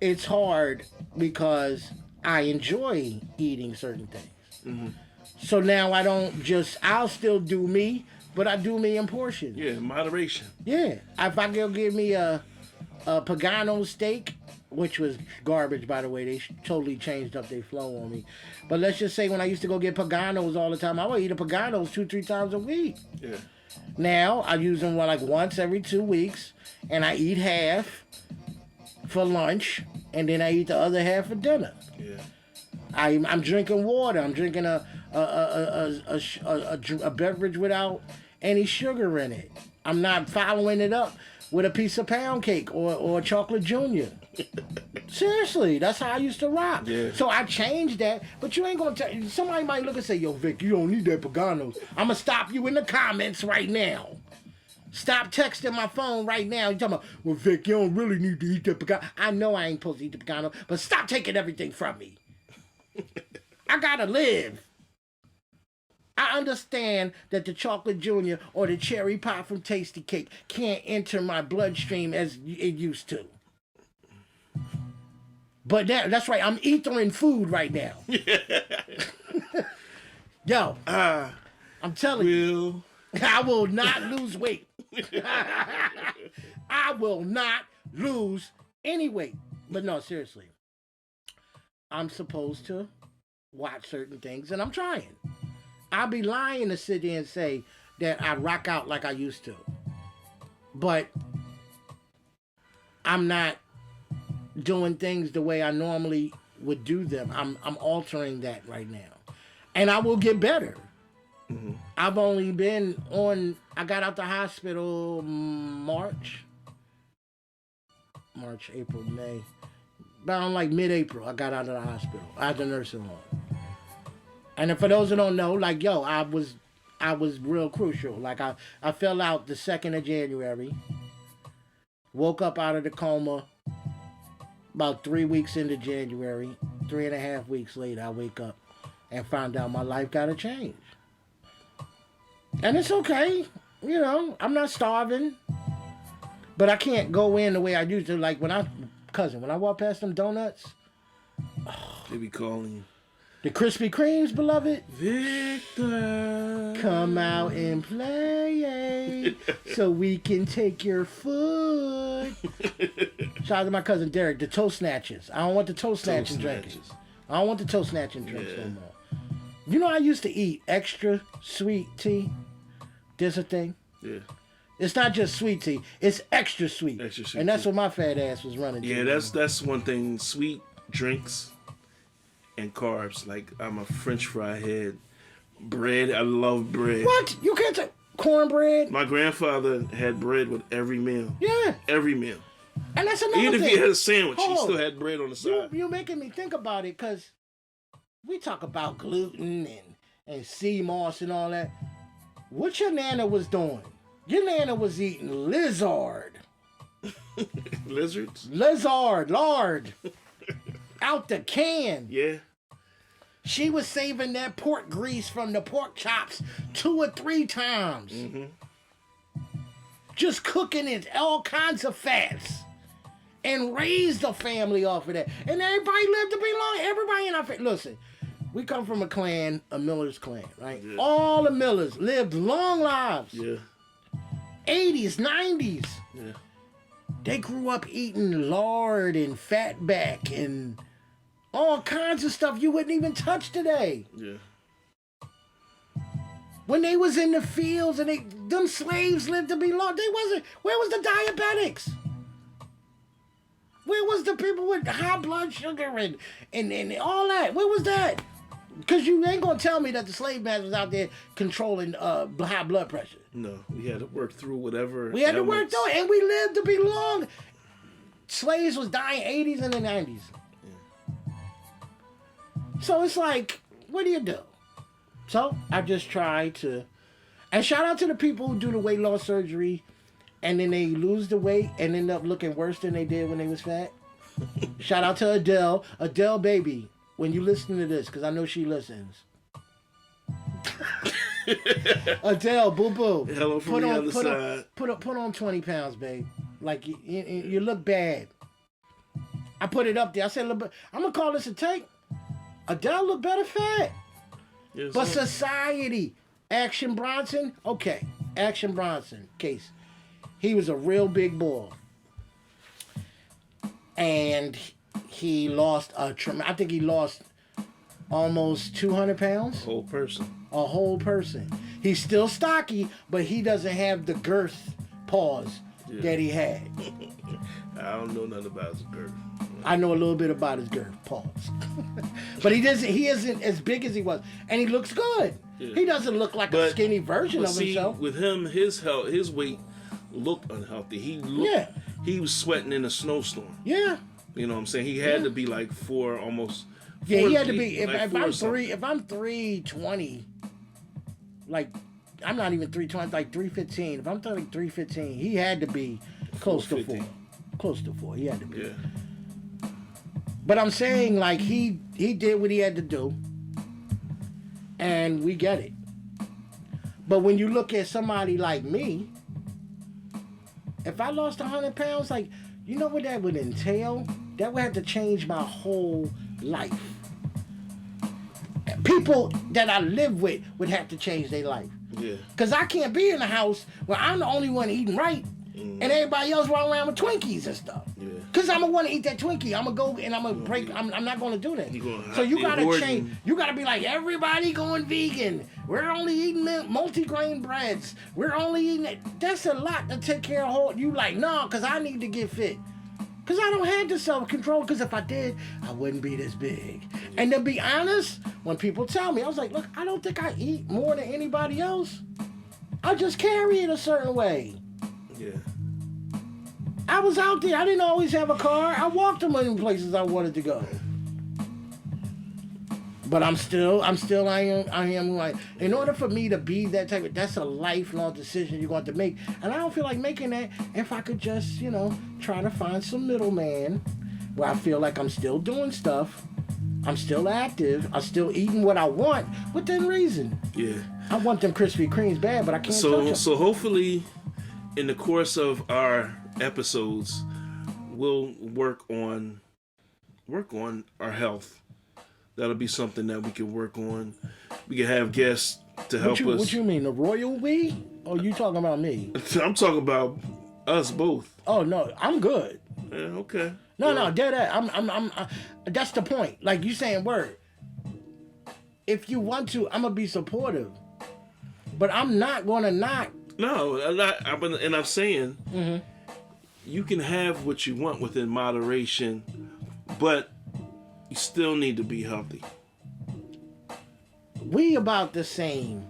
it's hard because I enjoy eating certain things. So now I'll still do me, but I do me in portions. yeah, moderation. Yeah. If I go give me a Pagano steak, which was garbage, by the way. They totally changed up their flow on me. But let's just say when I used to go get Paganos all the time, I would eat a Paganos 2-3 times a week. Yeah. Now, I use them like once every 2 weeks, and I eat half for lunch, and then I eat the other half for dinner. Yeah. I'm drinking water. I'm drinking a beverage without any sugar in it. I'm not following it up with a piece of pound cake or a chocolate junior. Seriously, that's how I used to rock. Yeah. So I changed that, but you ain't gonna tell. Somebody might look and say, "Yo, Vic, you don't need that Paganos." I'm gonna stop you in the comments right now. Stop texting my phone right now. You talking about, "Well, Vic, you don't really need to eat that Pagano." I know I ain't supposed to eat the Pagano, but stop taking everything from me. I gotta live. I understand that the chocolate junior or the cherry pie from Tasty Cake can't enter my bloodstream as it used to. But that's right, I'm ethering food right now. Yo, I'm telling you, I will not lose weight. I will not lose any weight. But no, seriously. I'm supposed to watch certain things, and I'm trying. I'll be lying to sit there and say that I rock out like I used to. But I'm not doing things the way I normally would do them. I'm altering that right now. And I will get better. Mm-hmm. I've only been on, I got out the hospital March, April, May. Around like mid-April, I got out of the hospital. I had the nursing home. And for those who don't know, like, yo, I was real crucial. Like, I fell out the 2nd of January. Woke up out of the coma about 3 weeks into January. 3.5 weeks later, I wake up and find out my life got to change. And it's okay. You know, I'm not starving. But I can't go in the way I used to. Like, when I walk past them donuts. They be calling you. The Krispy Kremes, beloved. Victor. Come out and play so we can take your food. Shout out to my cousin Derek, the toe snatchers. I don't want the toe snatching drinks. I don't want the toe snatching drinks no more. You know, I used to eat extra sweet tea. There's a thing. Yeah. It's not just sweet tea. It's extra sweet. Extra sweet and that's tea. what my fat ass was running to. Yeah, that's one thing. Sweet drinks and carbs. Like, I'm a French fry head. Bread, I love bread. What? You can't take cornbread? My grandfather had bread with every meal. Yeah. Every meal. And that's another Even thing. if he had a sandwich, he still had bread on the side. You're making me think about it, because we talk about gluten and sea moss and all that. What your nana was doing? Your nana was eating lizard. Lizards? Lard. Out the can. Yeah. She was saving that pork grease from the pork chops 2 or 3 times. Mm-hmm. Just cooking it, all kinds of fats. And raised the family off of that. And everybody lived to be long. Everybody in our family. Listen, we come from a clan, a Miller's clan, right? Yeah. All the Millers lived long lives. Yeah. 80s, 90s. Yeah. They grew up eating lard and fatback and all kinds of stuff you wouldn't even touch today. Yeah. When they was in the fields and them slaves lived to be long, where was the diabetics? Where was the people with high blood sugar and all that? Where was that? Because you ain't going to tell me that the slave masters out there controlling high blood pressure. No, we had to work through whatever. We had to work through it, and we lived to be long. Slaves was dying 80s and the 90s. Yeah. So it's like, what do you do? So I just try to... And shout out to the people who do the weight loss surgery and then they lose the weight and end up looking worse than they did when they was fat. Shout out to Adele. Adele, baby, when you listen to this, because I know she listens. Adele, boo-boo. Hello from the other side. Put on 20 pounds, babe. Like, you look bad. I put it up there. I said, I'm going to call this a take. Adele look better fat. Yes, but society, Action Bronson, okay. Action Bronson, case. He was a real big boy. And he lost I think he lost almost 200 pounds. A whole person. He's still stocky, but he doesn't have the girth pause that he had. I don't know nothing about his girth. I know a little bit about his girth pause. But he isn't as big as he was. And he looks good. Yeah. He doesn't look like a skinny version of himself. With him, his weight looked unhealthy. He was sweating in a snowstorm. Yeah. You know what I'm saying? He had to be like 4, almost. Yeah, he had to be. If I'm 320, like I'm not even 320, like 315. If I'm like 315, he had to be close to 4. Close to 4. He had to be. Yeah. But I'm saying, like, he did what he had to do, and we get it. But when you look at somebody like me, if I lost 100 pounds, like, you know what that would entail? That would have to change my whole life. People that I live with would have to change their life. Yeah. Because I can't be in a house where I'm the only one eating right, and everybody else run around with Twinkies and stuff. Yeah. Cause I'm gonna want to eat that Twinkie. I'm gonna go and I'm gonna break. I'm not gonna do that. So you gotta change. You gotta be like, everybody going vegan. We're only eating multigrain breads. We're only eating it. That's a lot to take care of. You like, no, cause I need to get fit. Cause I don't have the self-control. Cause if I did, I wouldn't be this big. And to be honest, when people tell me, I was like, look, I don't think I eat more than anybody else. I just carry it a certain way. Yeah. I was out there. I didn't always have a car. I walked to many places I wanted to go. But I am like, in order for me to be that type of, that's a lifelong decision you're going to make. And I don't feel like making that if I could just, try to find some middleman where I feel like I'm still doing stuff. I'm still active. I'm still eating what I want within reason. Yeah. I want them Krispy Kremes bad, but I can't touch them. So hopefully, in the course of our episodes, we'll work on our health. That'll be something that we can work on. We can have guests to help us. What you mean, the royal we? Or you talking about me? I'm talking about us both. Oh no, I'm good. Yeah, okay. No, dead ass. I'm that's the point. Like you saying, word. If you want to, I'm gonna be supportive, but I'm not gonna knock. No, I'm not. And I'm saying, you can have what you want within moderation, but you still need to be healthy. We about the same.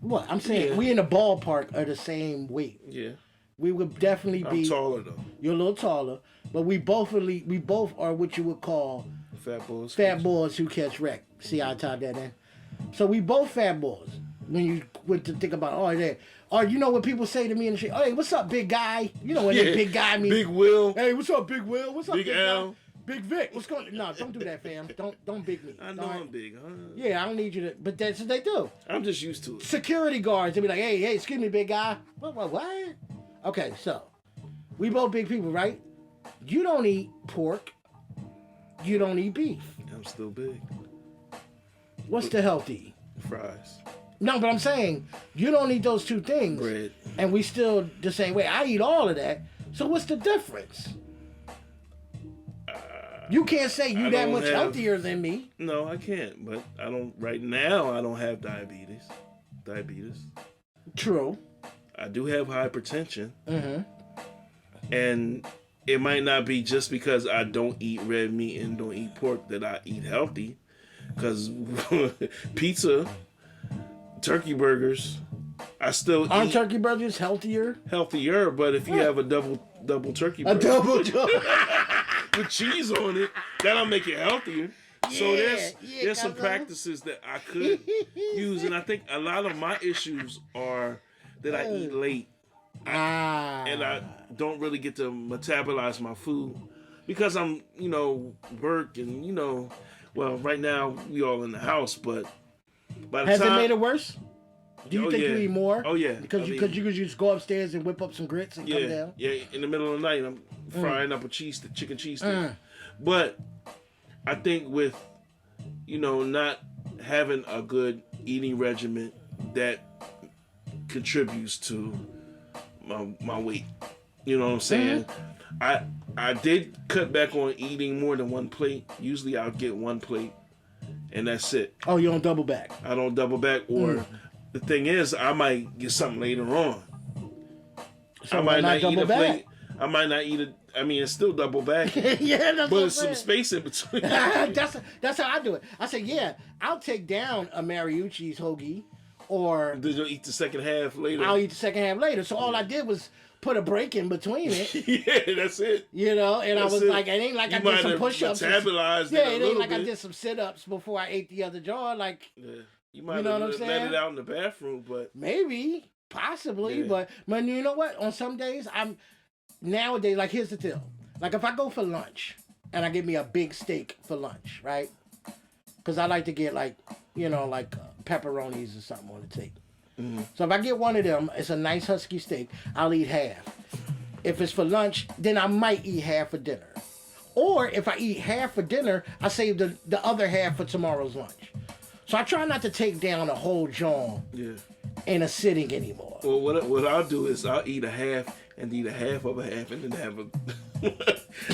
What I'm saying, we in the ballpark of the same weight. Yeah. We would definitely be. I'm taller though. You're a little taller, but we both are what you would call fat boys who catch wreck. See how I tied that in? So we both fat boys. When you went to think about or you know what people say to me in the shit, hey, what's up, big guy? You know what that big guy means. Big Will. Hey, what's up, Big Will? What's up, Big Al? Guy? Big Vic. What's going on? No, don't do that, fam. Don't big me. I know I'm big, huh? Yeah, I don't need you to, but that's what they do. I'm just used to it. Security guards, they be like, hey, excuse me, big guy. What? Okay, so we both big people, right? You don't eat pork. You don't eat beef. I'm still big. What's the healthy? Fries. No, but I'm saying you don't eat those two things. Bread. And we still the same way. I eat all of that. So what's the difference? You can't say you that much healthier than me. No, I can't. But I don't. Right now, I don't have diabetes. True. I do have hypertension. And it might not be just because I don't eat red meat and don't eat pork that I eat healthy. Because pizza, turkey burgers, I still Aren't eat turkey burgers healthier? Healthier, but if you have a double turkey burger. A double with cheese on it, that'll make it healthier. So there's some practices that I could use, and I think a lot of my issues are that I eat late, and I don't really get to metabolize my food because I'm work and well right now we all in the house, but by the Has time, it made it worse? Do you think you eat more? Oh yeah, because you could just go upstairs and whip up some grits and come down. Yeah, in the middle of the night I'm frying up a chicken cheese stick. But I think with not having a good eating regimen that contributes to my weight. You know what I'm saying? I did cut back on eating more than one plate. Usually I'll get one plate and that's it. Oh, you don't double back? I don't double back, or the thing is I might get something later on. So I might not eat a plate. Back? I might not eat it. I mean, it's still double back. Yeah, that's but some space in between. that's how I do it. I say, yeah, I'll take down a Mariucci's hoagie, or then you'll eat the second half later. I'll eat the second half later. So all I did was put a break in between it. Yeah, that's it. And I was like, it ain't like I did some push-ups. Metabolized yeah, it ain't like bit. I did some sit-ups before I ate the other jar. Like, you might have let it out in the bathroom, but maybe, possibly, but you know what? On some days, nowadays, like, here's the deal. Like, if I go for lunch and I get me a big steak for lunch, right? Because I like to get pepperonis or something on the steak. So if I get one of them, it's a nice husky steak, I'll eat half. If it's for lunch, then I might eat half for dinner. Or if I eat half for dinner, I save the other half for tomorrow's lunch. So I try not to take down a whole jaw in a sitting anymore. Well, what I'll do is I'll eat a half and eat a half of a half and then have a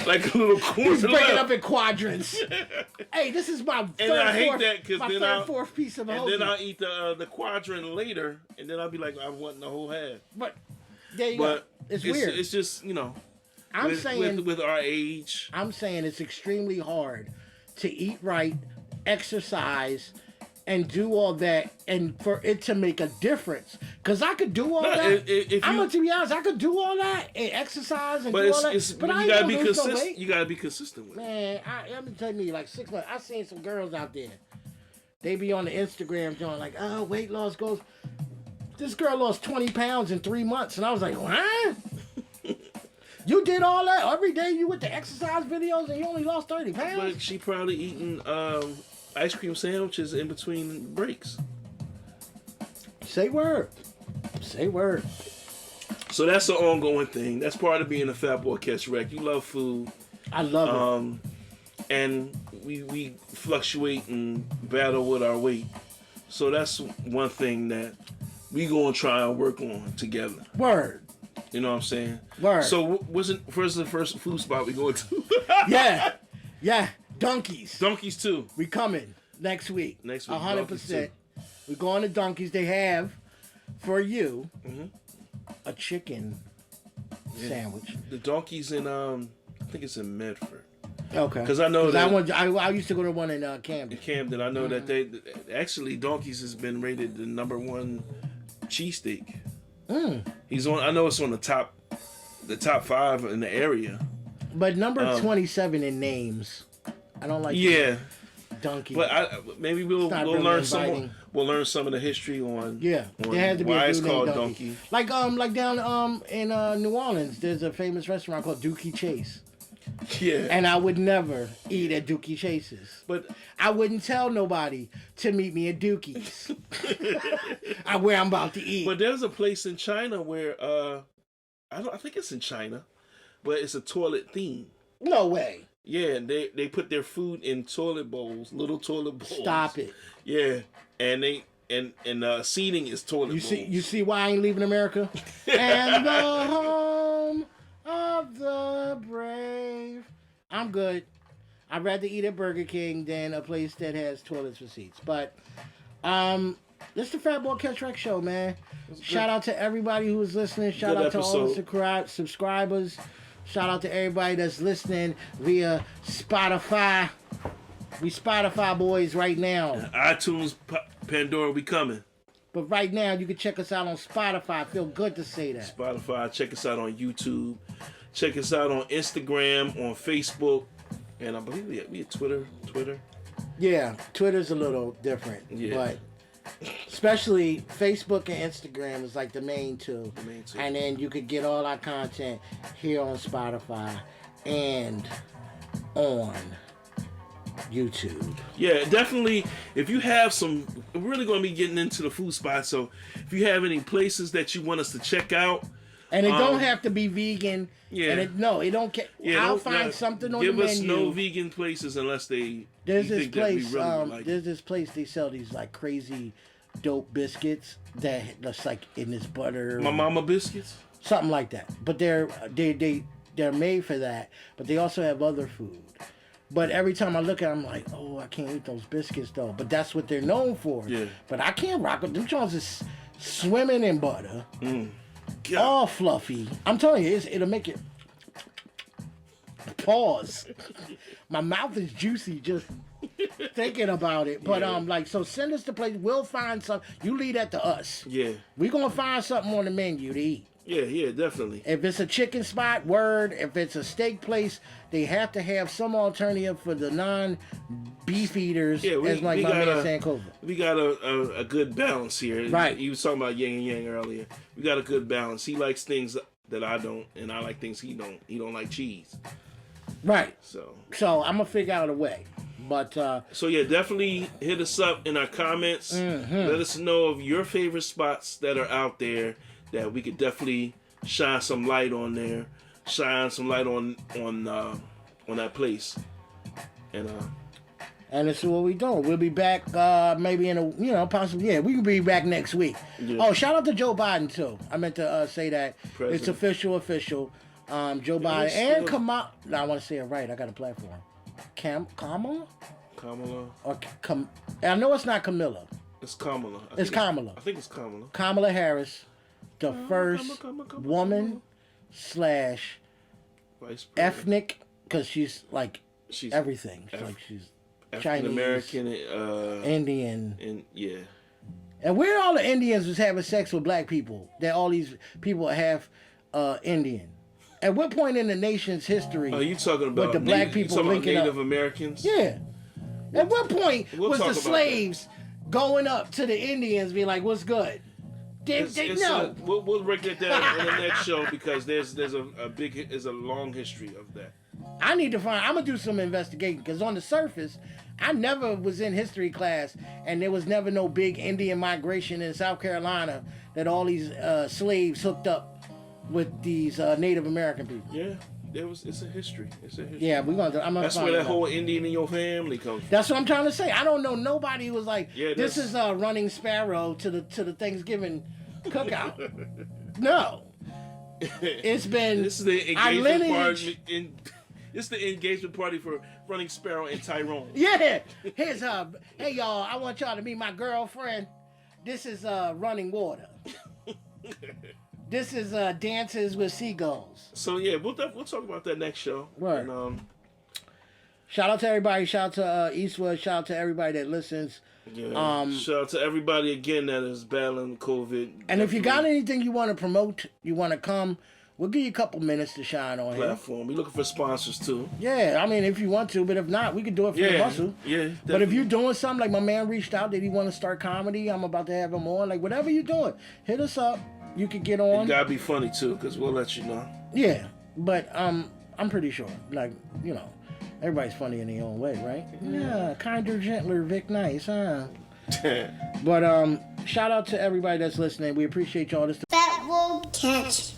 like a little corner. He's breaking up in quadrants. Hey, this is my fourth piece of and then I'll eat the quadrant later, and then I'll be like, I want the whole half. But there you go. It's weird. It's just with our age. I'm saying it's extremely hard to eat right, exercise, and do all that, and for it to make a difference. Because I could do all that. I'm going to be honest, I could do all that and exercise and do all that. But you gotta be consistent. You gotta be consistent with it. Man, I'm gonna tell you, like 6 months. I seen some girls out there. They be on the Instagram doing like, oh, weight loss goes. This girl lost 20 pounds in 3 months, and I was like, what? You did all that every day? You with the exercise videos, and you only lost 30 pounds? But she probably eating ice cream sandwiches in between breaks. Say word. Say word. So that's an ongoing thing. That's part of being a fat boy catch wreck. You love food. I love it. And we fluctuate and battle with our weight. So that's one thing that we gonna try and work on together. Word. You know what I'm saying? Word. So where's the first food spot we going to? Yeah. Donkeys. Donkeys too. We coming next week. 100%. We going to Donkeys. They have for you a chicken sandwich. The Donkeys in I think it's in Medford. Okay. Because I know that I used to go to one in Camden. Camden. I know that they actually Donkeys has been rated the #1 cheesesteak. He's on. I know it's on the top 5 in the area. But number 27 in names. I don't like. Yeah. Donkey. But maybe we'll learn some more. We'll learn some of the history on. Yeah. On there has to be why a it's dude called named Donkey. Like down in New Orleans, there's a famous restaurant called Dookie Chase. Yeah. And I would never eat at Dookie Chase's. But I wouldn't tell nobody to meet me at Dookie's. Where I'm about to eat. But there's a place in China where I think it's in China, but it's a toilet theme. No way. Yeah, and they put their food in toilet bowls, little toilet bowls. Stop it. Yeah, and seating is toilet bowls. You see why I ain't leaving America? And the home of the brave. I'm good. I'd rather eat at Burger King than a place that has toilets for seats. But this is the Fat Boy Catch Wreck Show, man. Shout out to everybody who was listening. Shout out to all the subscribers. Shout out to everybody that's listening via Spotify. We Spotify boys right now. iTunes, Pandora, we coming. But right now, you can check us out on Spotify. I feel good to say that. Spotify. Check us out on YouTube. Check us out on Instagram, on Facebook. And I believe we have Twitter. Yeah, Twitter's a little different. Yeah. But especially Facebook and Instagram is like the main two. And then you could get all our content here on Spotify and on YouTube. Yeah, definitely. If you have we're really going to be getting into the food spot. So if you have any places that you want us to check out. And it don't have to be vegan. Yeah. And it don't care. Yeah, I'll find something on the menu. Give us no vegan places unless There's this place they sell these like crazy dope biscuits that's like in this butter. My mama biscuits? Something like that. But they're made for that. But they also have other food. But every time I look at them, I'm like, oh, I can't eat those biscuits though. But that's what they're known for. Yeah. But I can't rock with them. Jones is swimming in butter. All fluffy. I'm telling you, it'll make it. Pause. My mouth is juicy just thinking about it. But so send us the place. We'll find something. You leave that to us. Yeah. We're gonna find something on the menu to eat. Yeah, definitely. If it's a chicken spot, word. If it's a steak place, they have to have some alternative for the non-beef eaters. Yeah, my man Sankofa. We got a good balance here. Right. You was talking about yin and yang earlier. We got a good balance. He likes things that I don't, and I like things he don't. He don't like cheese. Right. So I'm gonna figure out a way. But so yeah, definitely hit us up in our comments. Let us know of your favorite spots that are out there that we could definitely shine some light on there, shine some light on that place, and And this is what we doing. We'll be back maybe in possibly, yeah, we can be back next week. Yeah. Oh, shout out to Joe Biden, too. I meant to say that. President. It's official. Joe Biden and Kamala. No, I want to say it right. I got a platform. Kamala? Kamala. Or I know it's not Camilla. It's Kamala. It's Kamala. I think it's Kamala. Kamala Harris, the first Kamala. woman / Vice President. ethnic, because she's like She's everything. She's African American, Indian. and yeah. And where all the Indians was having sex with black people? That all these people are half Indian. At what point in the nation's history? Are you talking about the black people linking Native up? Americans? Yeah. At what point We'll was talk the about slaves going up to the Indians, being like, "What's good"? No. We'll break that down in the next show because there's a long history of that. I need to find. I'm gonna do some investigating because on the surface, I never was in history class, and there was never no big Indian migration in South Carolina that all these slaves hooked up with these Native American people. Yeah, it's a history. It's a history. Yeah, we're gonna. That's where that whole Indian in your family comes from. That's what I'm trying to say. I don't know nobody who was like, Yeah, this is a running sparrow to the Thanksgiving cookout. No, it's been. This is the engagement party. This is the engagement party for Running Sparrow and Tyrone. Yeah, here's hey y'all, I want y'all to meet my girlfriend. This is Running Water. This is Dances with Seagulls. So yeah, we'll talk about that next show. Right. And, shout out to everybody. Shout out to Eastwood. Shout out to everybody that listens. yeah, shout out to everybody again that is battling COVID. And if you got anything you want to promote, you want to come, we'll give you a couple minutes to shine on here. Platform. We're looking for sponsors too. Yeah, I mean, if you want to, but if not, we can do it for the muscle. Yeah, definitely. But if you're doing something, like my man reached out, did he want to start comedy? I'm about to have him on. Like, whatever you're doing, hit us up. You can get on. You gotta be funny too, because we'll let you know. Yeah, but I'm pretty sure, like, everybody's funny in their own way, right? Yeah, kinder, gentler, Vic Nice, huh? But shout out to everybody that's listening. We appreciate y'all. This is the Fat Bull Catch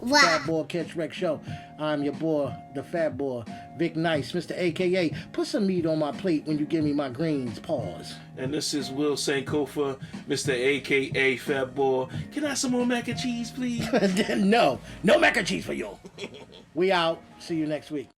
Fat Boy Catch Wreck Show. I'm your boy, the Fat Boy, Vic Nice, Mr. AKA. Put some meat on my plate when you give me my greens. Pause. And this is Will Sankofa, Mr. AKA Fat Boy. Can I have some more mac and cheese, please? No mac and cheese for you. We out. See you next week.